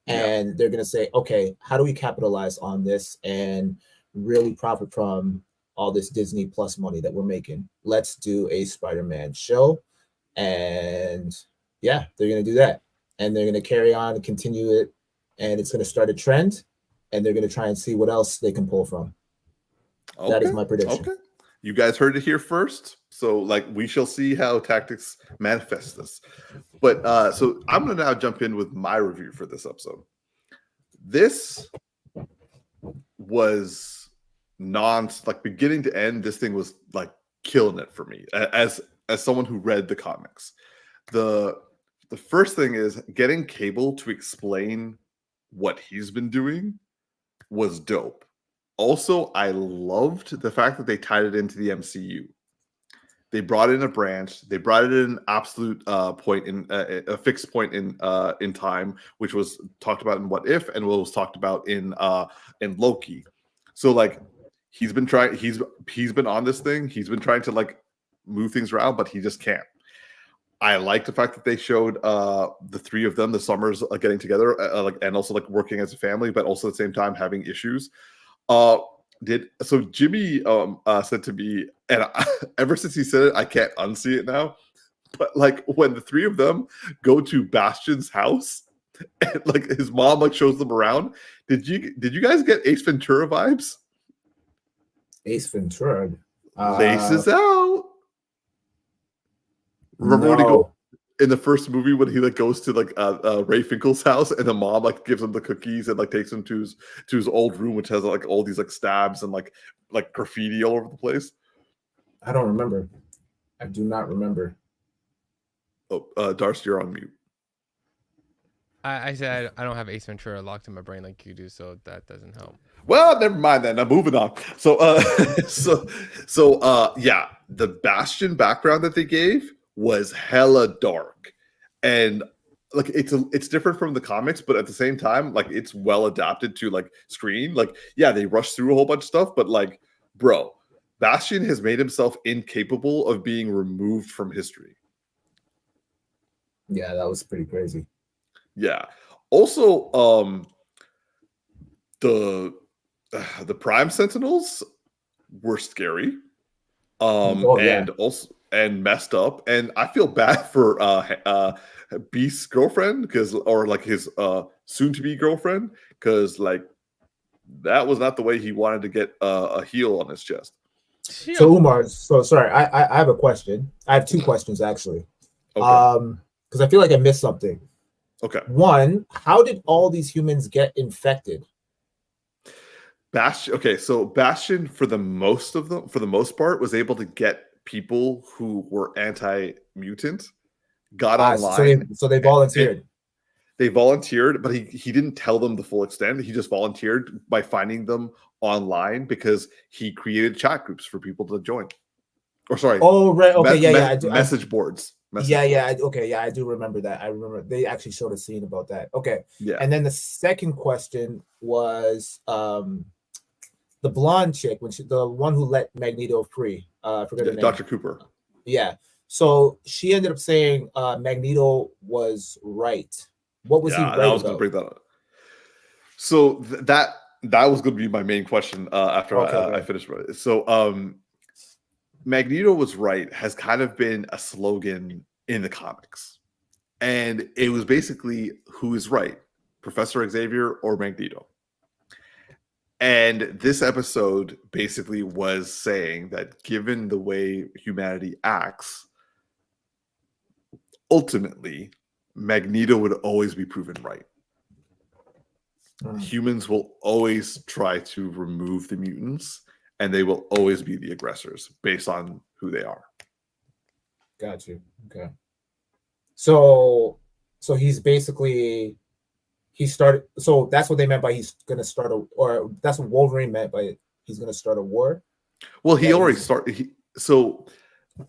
Speaker 1: and they're going to say, okay, how do we capitalize on this and really profit from all this Disney Plus money that we're making? Let's do a Spider-Man show. And yeah, they're going to do that. And they're going to carry on and continue it. And it's going to start a trend. And they're going to try and see what else they can pull from.
Speaker 3: Okay.
Speaker 1: That is my prediction.
Speaker 3: Okay. You guys heard it here first. So, like, we shall see how Tactix manifests this. But so I'm going to now jump in with my review for this episode. This was like beginning to end. This thing was like killing it for me as someone who read the comics. The first thing is getting Cable to explain what he's been doing was dope. Also, I loved the fact that they tied it into the MCU. They brought in a branch. They brought it in an absolute point in a fixed point in time, which was talked about in What If, and what was talked about in Loki. So like he's been on this thing. He's been trying to like move things around, but he just can't. I like the fact that they showed the 3 of them, the Summers, getting together, and also like working as a family, but also at the same time having issues. Jimmy said to me, and ever since he said it, I can't unsee it now. But like when the 3 of them go to Bastion's house, and like his mom like shows them around, did you guys get Ace Ventura vibes?
Speaker 1: Ace Ventura.
Speaker 3: Laces out. Remember when he go in the first movie when he like goes to like Ray Finkel's house, and the mom like gives him the cookies and like takes him to his old room, which has like all these like stabs and like graffiti all over the place.
Speaker 1: I don't remember. I do not remember.
Speaker 3: Oh, Darcy, you're on mute.
Speaker 2: I said I don't have Ace Ventura locked in my brain like you do, so that doesn't help.
Speaker 3: Well, never mind then. I'm moving on. So, yeah, the Bastion background that they gave was hella dark, and like it's different from the comics, but at the same time, like it's well adapted to like screen. Like, yeah, they rush through a whole bunch of stuff, but like, bro, Bastion has made himself incapable of being removed from history.
Speaker 1: Yeah, that was pretty crazy.
Speaker 3: Yeah. Also, the Prime Sentinels were scary, and also and messed up, and I feel bad for Beast's girlfriend or like his soon-to-be girlfriend, because like that was not the way he wanted to get a heel on his chest.
Speaker 1: So Umar, so sorry, I have a question. I have two questions actually.
Speaker 3: Okay.
Speaker 1: Because I feel like I missed something.
Speaker 3: Okay.
Speaker 1: One, how did all these humans get infected?
Speaker 3: Bastion. Okay, so Bastion, for the most part, was able to get people who were anti-mutant, got online.
Speaker 1: So they volunteered.
Speaker 3: They volunteered, but he didn't tell them the full extent. He just volunteered by finding them online because he created chat groups for people to join. Or sorry.
Speaker 1: Oh, right. Okay,
Speaker 3: message boards.
Speaker 1: I do remember that. I remember they actually showed a scene about that. Okay.
Speaker 3: Yeah.
Speaker 1: And then the second question was the blonde chick, the one who let Magneto free. I forget her name.
Speaker 3: Dr. Cooper.
Speaker 1: Yeah. So she ended up saying Magneto was right. What was he right
Speaker 3: I was
Speaker 1: about?
Speaker 3: going to bring that up. So that was going to be my main question after I finished with it. So Magneto was right has kind of been a slogan in the comics. And it was basically who is right, Professor Xavier or Magneto. And this episode basically was saying that given the way humanity acts, ultimately, Magneto would always be proven right. Humans will always try to remove the mutants, and they will always be the aggressors based on who they are.
Speaker 1: Got you. Okay. So he's basically started. So that's what they meant by he's going to start or that's what Wolverine meant by he's going to start a war.
Speaker 3: Well, he already started. So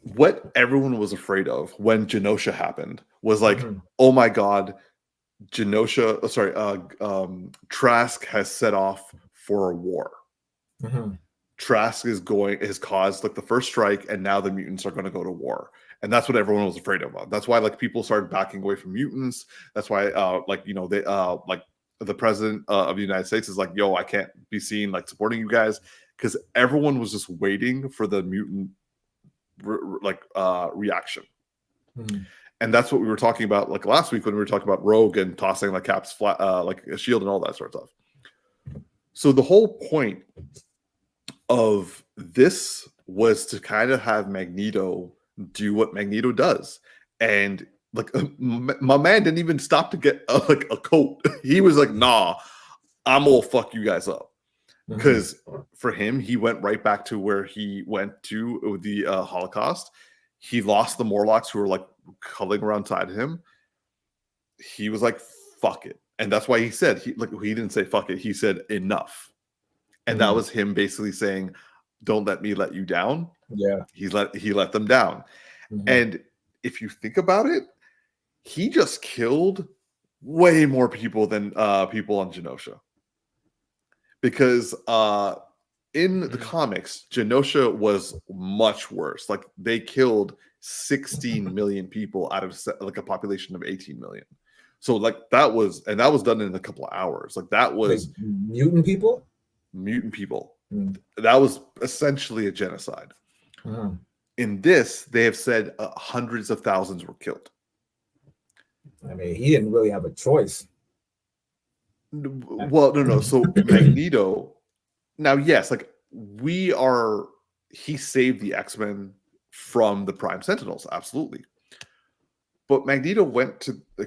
Speaker 3: what everyone was afraid of when Genosha happened was like, oh my God, Trask has set off for a war. Trask has caused like the first strike, and now the mutants are going to go to war, and that's what everyone was afraid of. That's why like people started backing away from mutants. That's why they like the president of the United States is like, yo, I can't be seen like supporting you guys, because everyone was just waiting for the mutant reaction. And that's what we were talking about like last week when we were talking about Rogue and tossing like Cap's flat like a shield and all that sort of stuff. So the whole point of this was to kind of have Magneto do what Magneto does, and like my man didn't even stop to get like a coat. He was like, nah, I'm gonna fuck you guys up, because for him, he went right back to where he went to with the Holocaust. He lost the Morlocks who were like cuddling around side of him. He was like, fuck it, and that's why he said he didn't say fuck it, he said enough. And that was him basically saying, don't let me let you down.
Speaker 1: Yeah.
Speaker 3: He let them down. And if you think about it, he just killed way more people than people on Genosha. Because in the comics, Genosha was much worse. Like they killed 16 million people out of like a population of 18 million. So like that was done in a couple of hours. Like that was
Speaker 1: like mutant people.
Speaker 3: That was essentially a genocide. In this, they have said hundreds of thousands were killed.
Speaker 1: I mean, he didn't really have a choice.
Speaker 3: Well, no. So Magneto, now, yes, like he saved the X-Men from the Prime Sentinels, absolutely. But Magneto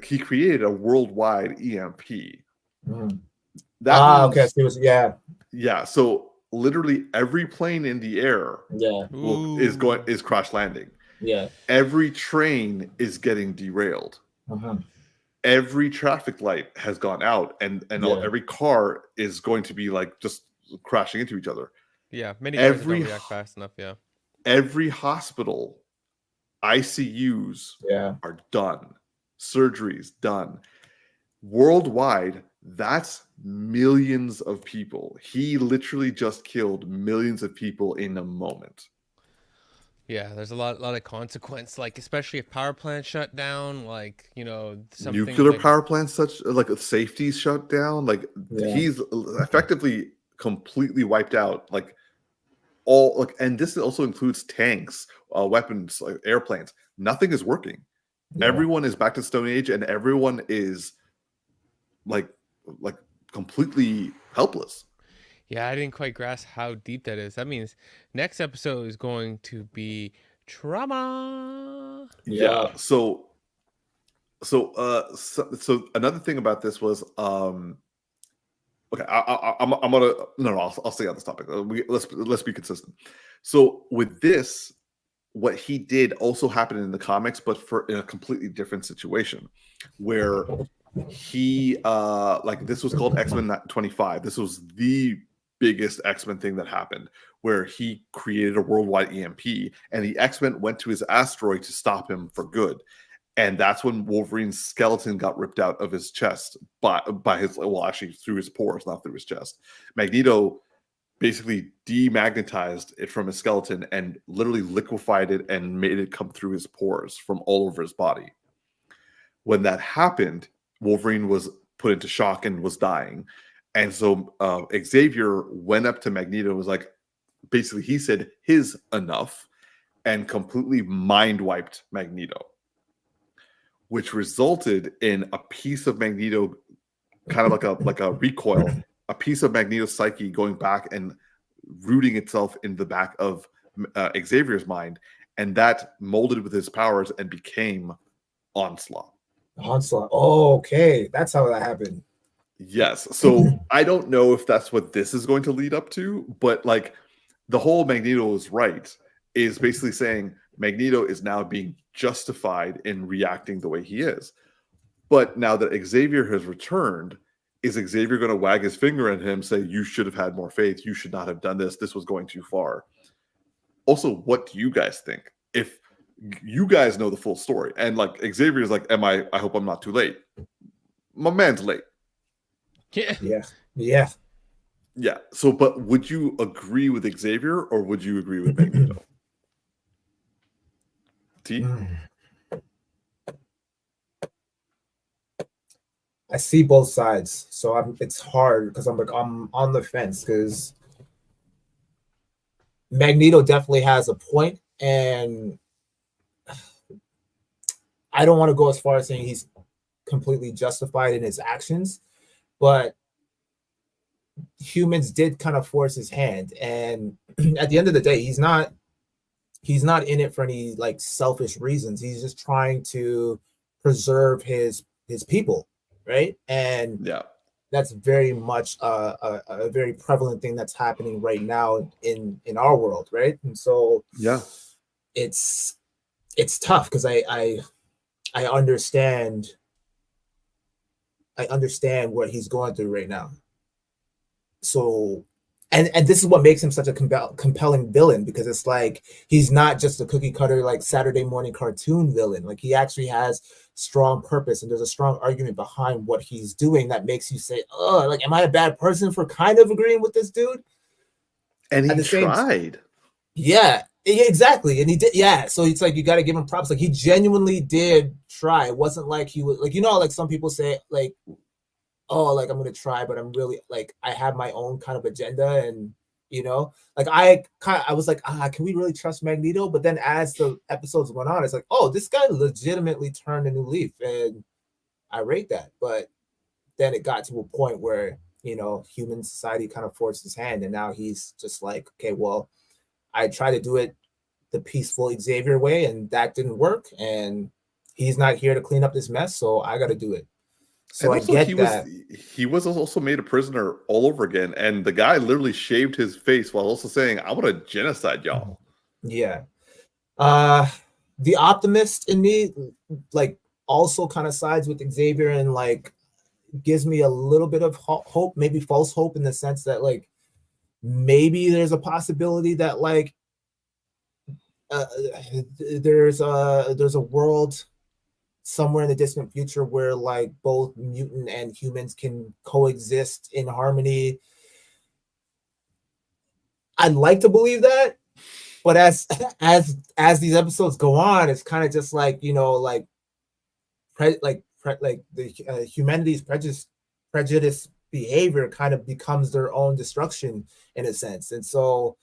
Speaker 3: he created a worldwide EMP. That means,
Speaker 1: okay. So
Speaker 3: yeah. So literally every plane in the air is crash landing.
Speaker 1: Yeah.
Speaker 3: Every train is getting derailed. every traffic light has gone out, and every car is going to be like just crashing into each other.
Speaker 2: Yeah, many cars that don't
Speaker 3: Every
Speaker 2: react fast enough. Yeah.
Speaker 3: every hospital ICUs are done. Surgeries done. Worldwide, that's millions of people. He literally just killed millions of people in a moment.
Speaker 2: Yeah, there's a lot of consequence, like especially if power plants shut down, like, you know, some
Speaker 3: Nuclear
Speaker 2: things
Speaker 3: power plants, such like safety's shut down. Like he's effectively completely wiped out. Like all like, and this also includes tanks, weapons, like airplanes. Nothing is working. Everyone is back to Stone Age, and everyone is like completely helpless.
Speaker 2: Yeah, I didn't quite grasp how deep that is. That means next episode is going to be trauma.
Speaker 3: Yeah. So another thing about this was okay, I'm gonna no, I'll stay on this topic. Let's be consistent. So with this, what he did also happened in the comics, but in a completely different situation, where he like this was called X-Men 25. This was the biggest X-Men thing that happened, where he created a worldwide EMP, and the X-Men went to his asteroid to stop him for good. And that's when Wolverine's skeleton got ripped out of his chest by his, well, actually through his pores, not through his chest. Magneto basically demagnetized it from his skeleton and literally liquefied it and made it come through his pores from all over his body. When that happened, Wolverine was put into shock and was dying. And so Xavier went up to Magneto and was like, basically he said his enough, and completely mind wiped Magneto, which resulted in a piece of Magneto, kind of like a recoil, a piece of Magneto's psyche going back and rooting itself in the back of Xavier's mind, and that molded with his powers and became Onslaught.
Speaker 1: Oh, okay, that's how that happened.
Speaker 3: Yes. So I don't know if that's what this is going to lead up to, but like the whole Magneto Was Right is basically saying Magneto is now being justified in reacting the way he is. But now that Xavier has returned, is Xavier going to wag his finger at him, say, you should have had more faith, you should not have done this, this was going too far? Also, what do you guys think? If you guys know the full story, and like Xavier is like, I hope I'm not too late. My man's late.
Speaker 1: Yeah.
Speaker 3: So, but would you agree with Xavier or would you agree with Magneto? T?
Speaker 1: I see both sides, so it's hard because I'm on the fence, because Magneto definitely has a point, and I don't want to go as far as saying he's completely justified in his actions, but humans did kind of force his hand, and at the end of the day, he's not in it for any like selfish reasons. He's just trying to preserve his people, right? And that's very much a very prevalent thing that's happening right now in our world, right? And so it's tough, because I understand what he's going through right now. So, and this is what makes him such a compelling villain, because it's like he's not just a cookie cutter like Saturday morning cartoon villain. Like he actually has strong purpose, and there's a strong argument behind what he's doing that makes you say, "Oh, like, am I a bad person for kind of agreeing with this dude?"
Speaker 3: And he tried.
Speaker 1: Yeah, exactly. And he did. Yeah. So it's like, you got to give him props. Like he genuinely did try. It wasn't like he was like, like some people say like, oh, like I'm going to try, but I'm really like, I have my own kind of agenda. And, like I was like, can we really trust Magneto? But then as the episodes went on, it's like, oh, this guy legitimately turned a new leaf, and I rate that. But then it got to a point where, human society kind of forced his hand, and now he's just like, okay, well, I tried to do it the peaceful Xavier way, and that didn't work. And he's not here to clean up this mess, so I got to do it. So
Speaker 3: and I get that. He was also made a prisoner all over again, and the guy literally shaved his face while also saying, "I want to genocide y'all."
Speaker 1: Yeah. The optimist in me, like, also kind of sides with Xavier and like gives me a little bit of hope, maybe false hope, in the sense that like maybe there's a possibility that like uh, there's a world somewhere in the distant future where like both mutant and humans can coexist in harmony. I'd like to believe that, but as these episodes go on, it's kind of just like, you know, like like the humanity's prejudice behavior kind of becomes their own destruction in a sense. And so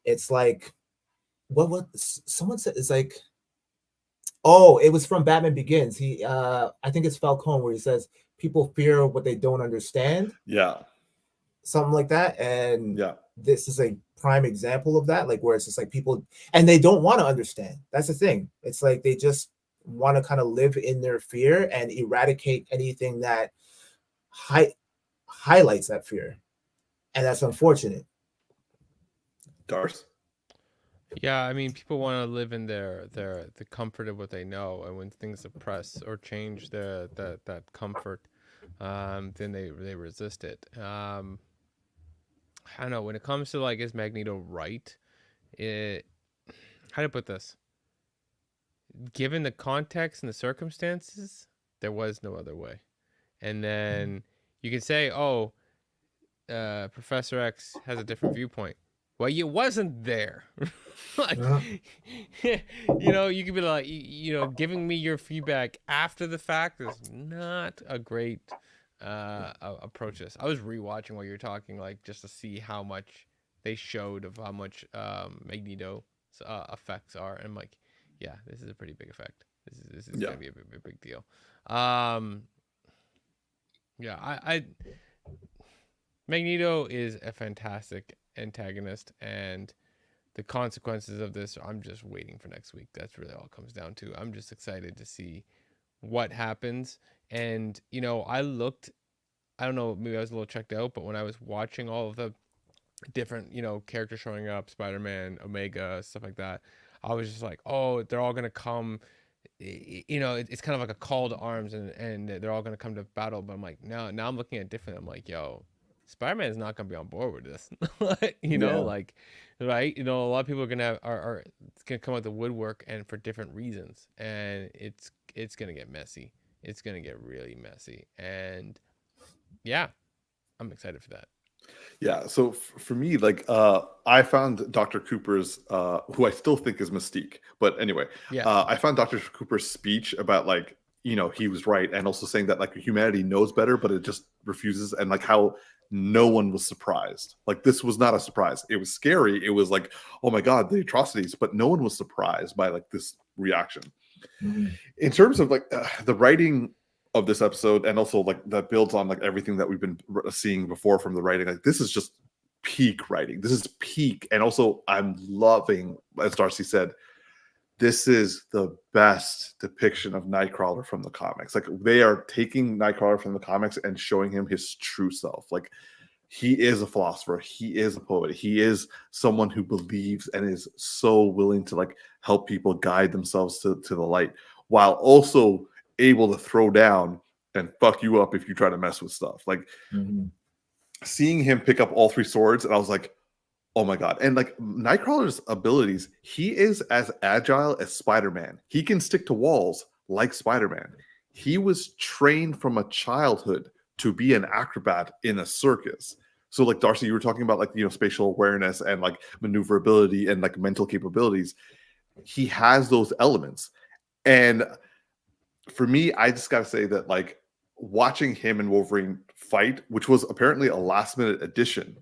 Speaker 1: it's like what someone said, it's like, oh, it was from Batman Begins. He I think it's Falcone, where he says people fear what they don't understand,
Speaker 3: Yeah.
Speaker 1: something like that. And
Speaker 3: Yeah.
Speaker 1: this is a prime example of that, like where it's just like people, and they don't want to understand. That's the thing. It's like they just want to kind of live in their fear and eradicate anything that highlights that fear, and that's unfortunate.
Speaker 3: Darce?
Speaker 2: Yeah, I mean, people want to live in the comfort of what they know, and when things oppress or change that comfort, then they resist it. I don't know, when it comes to like, is Magneto right? How to put this? Given the context and the circumstances, there was no other way. And then you can say, oh, Professor X has a different viewpoint. Well, you wasn't there. Like, you know, you could be like, you know, giving me your feedback after the fact is not a great approach to this. I was rewatching while you're talking, like, just to see how much they showed of how much Magneto's effects are. And I'm like, yeah, this is a pretty big effect. This is gonna be a big deal. Yeah, I Magneto is a fantastic antagonist, and the consequences of this, I'm just waiting for next week. That's really all it comes down to. I'm just excited to see what happens. And, you know, I don't know, maybe I was a little checked out, but when I was watching all of the different, you know, characters showing up, Spider-Man, Omega, stuff like that, I was just like, oh, they're all going to come, you know, it's kind of like a call to arms, and they're all going to come to battle. But I'm like, now I'm looking at it differently. I'm like, yo, Spider-Man is not going to be on board with this. You know, like, right? You know, a lot of people are going to are going to come out the woodwork, and for different reasons. And it's going to get messy. It's going to get really messy. And yeah, I'm excited for that.
Speaker 3: Yeah, so for me, like, I found Dr. Cooper's, who I still think is Mystique, but anyway, I found Dr. Cooper's speech about, like, you know, he was right, and also saying that, like, humanity knows better, but it just refuses, and like how no one was surprised. Like, this was not a surprise. It was scary. It was like, oh my God, the atrocities, but no one was surprised by like this reaction. Mm-hmm. In terms of like the writing of this episode, and also like that builds on like everything that we've been seeing before from the writing, like this is just peak writing. This is peak. And also I'm loving, as Darcy said, this is the best depiction of Nightcrawler from the comics. Like, they are taking Nightcrawler from the comics and showing him his true self. Like, he is a philosopher, he is a poet, he is someone who believes and is so willing to like help people guide themselves to the light, while also able to throw down and fuck you up if you try to mess with stuff. Like, seeing him pick up all three swords, and I was like, oh my God. And like Nightcrawler's abilities, he is as agile as Spider-Man. He can stick to walls like Spider-Man. He was trained from a childhood to be an acrobat in a circus. So like, Darcy, you were talking about like, you know, spatial awareness and like maneuverability and like mental capabilities. He has those elements. And for me, I just got to say that like watching him and Wolverine fight, which was apparently a last minute addition,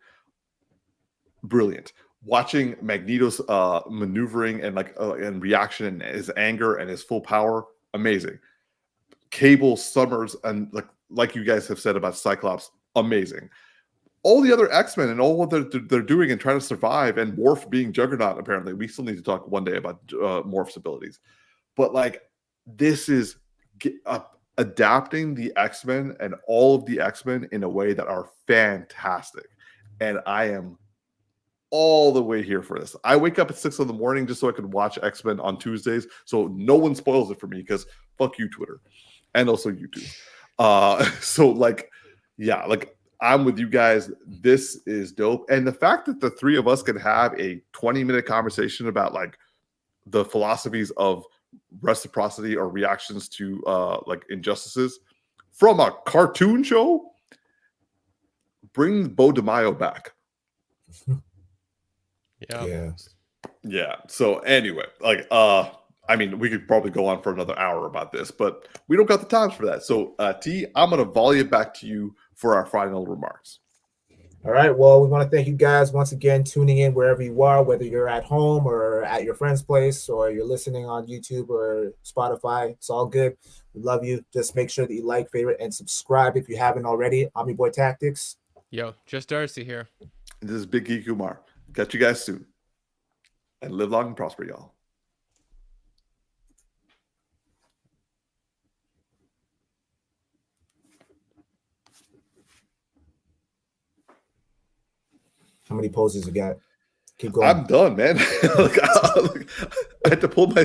Speaker 3: brilliant. Watching Magneto's maneuvering and like and reaction and his anger and his full power, amazing. Cable, Summers, and like you guys have said about Cyclops, amazing. All the other X-Men and all what they're doing and trying to survive, and Morph being Juggernaut, apparently. We still need to talk one day about Morph's abilities. But like, this is adapting the X-Men and all of the X-Men in a way that are fantastic. And I am all the way here for this. I wake up at 6 a.m. just so I could watch X-Men on Tuesdays, so no one spoils it for me because fuck you, Twitter, and also YouTube. So like, yeah, like I'm with you guys. This is dope, and the fact that the three of us can have a 20-minute conversation about like the philosophies of reciprocity or reactions to like injustices from a cartoon show, bring Bo DeMaio back.
Speaker 2: Yeah.
Speaker 3: Yeah. So anyway, like I mean, we could probably go on for another hour about this, but we don't got the times for that. So T, I'm gonna volley it back to you for our final remarks.
Speaker 1: All right. Well, we want to thank you guys once again tuning in wherever you are, whether you're at home or at your friend's place or you're listening on YouTube or Spotify. It's all good. We love you. Just make sure that you like, favorite, and subscribe if you haven't already. I'm your boy Tactix.
Speaker 2: Yo, just Darcy here.
Speaker 3: This is Big Geek Umar. Catch you guys soon. And live long and prosper, y'all.
Speaker 1: How many poses you got? Keep going.
Speaker 3: I'm done, man. I had to pull my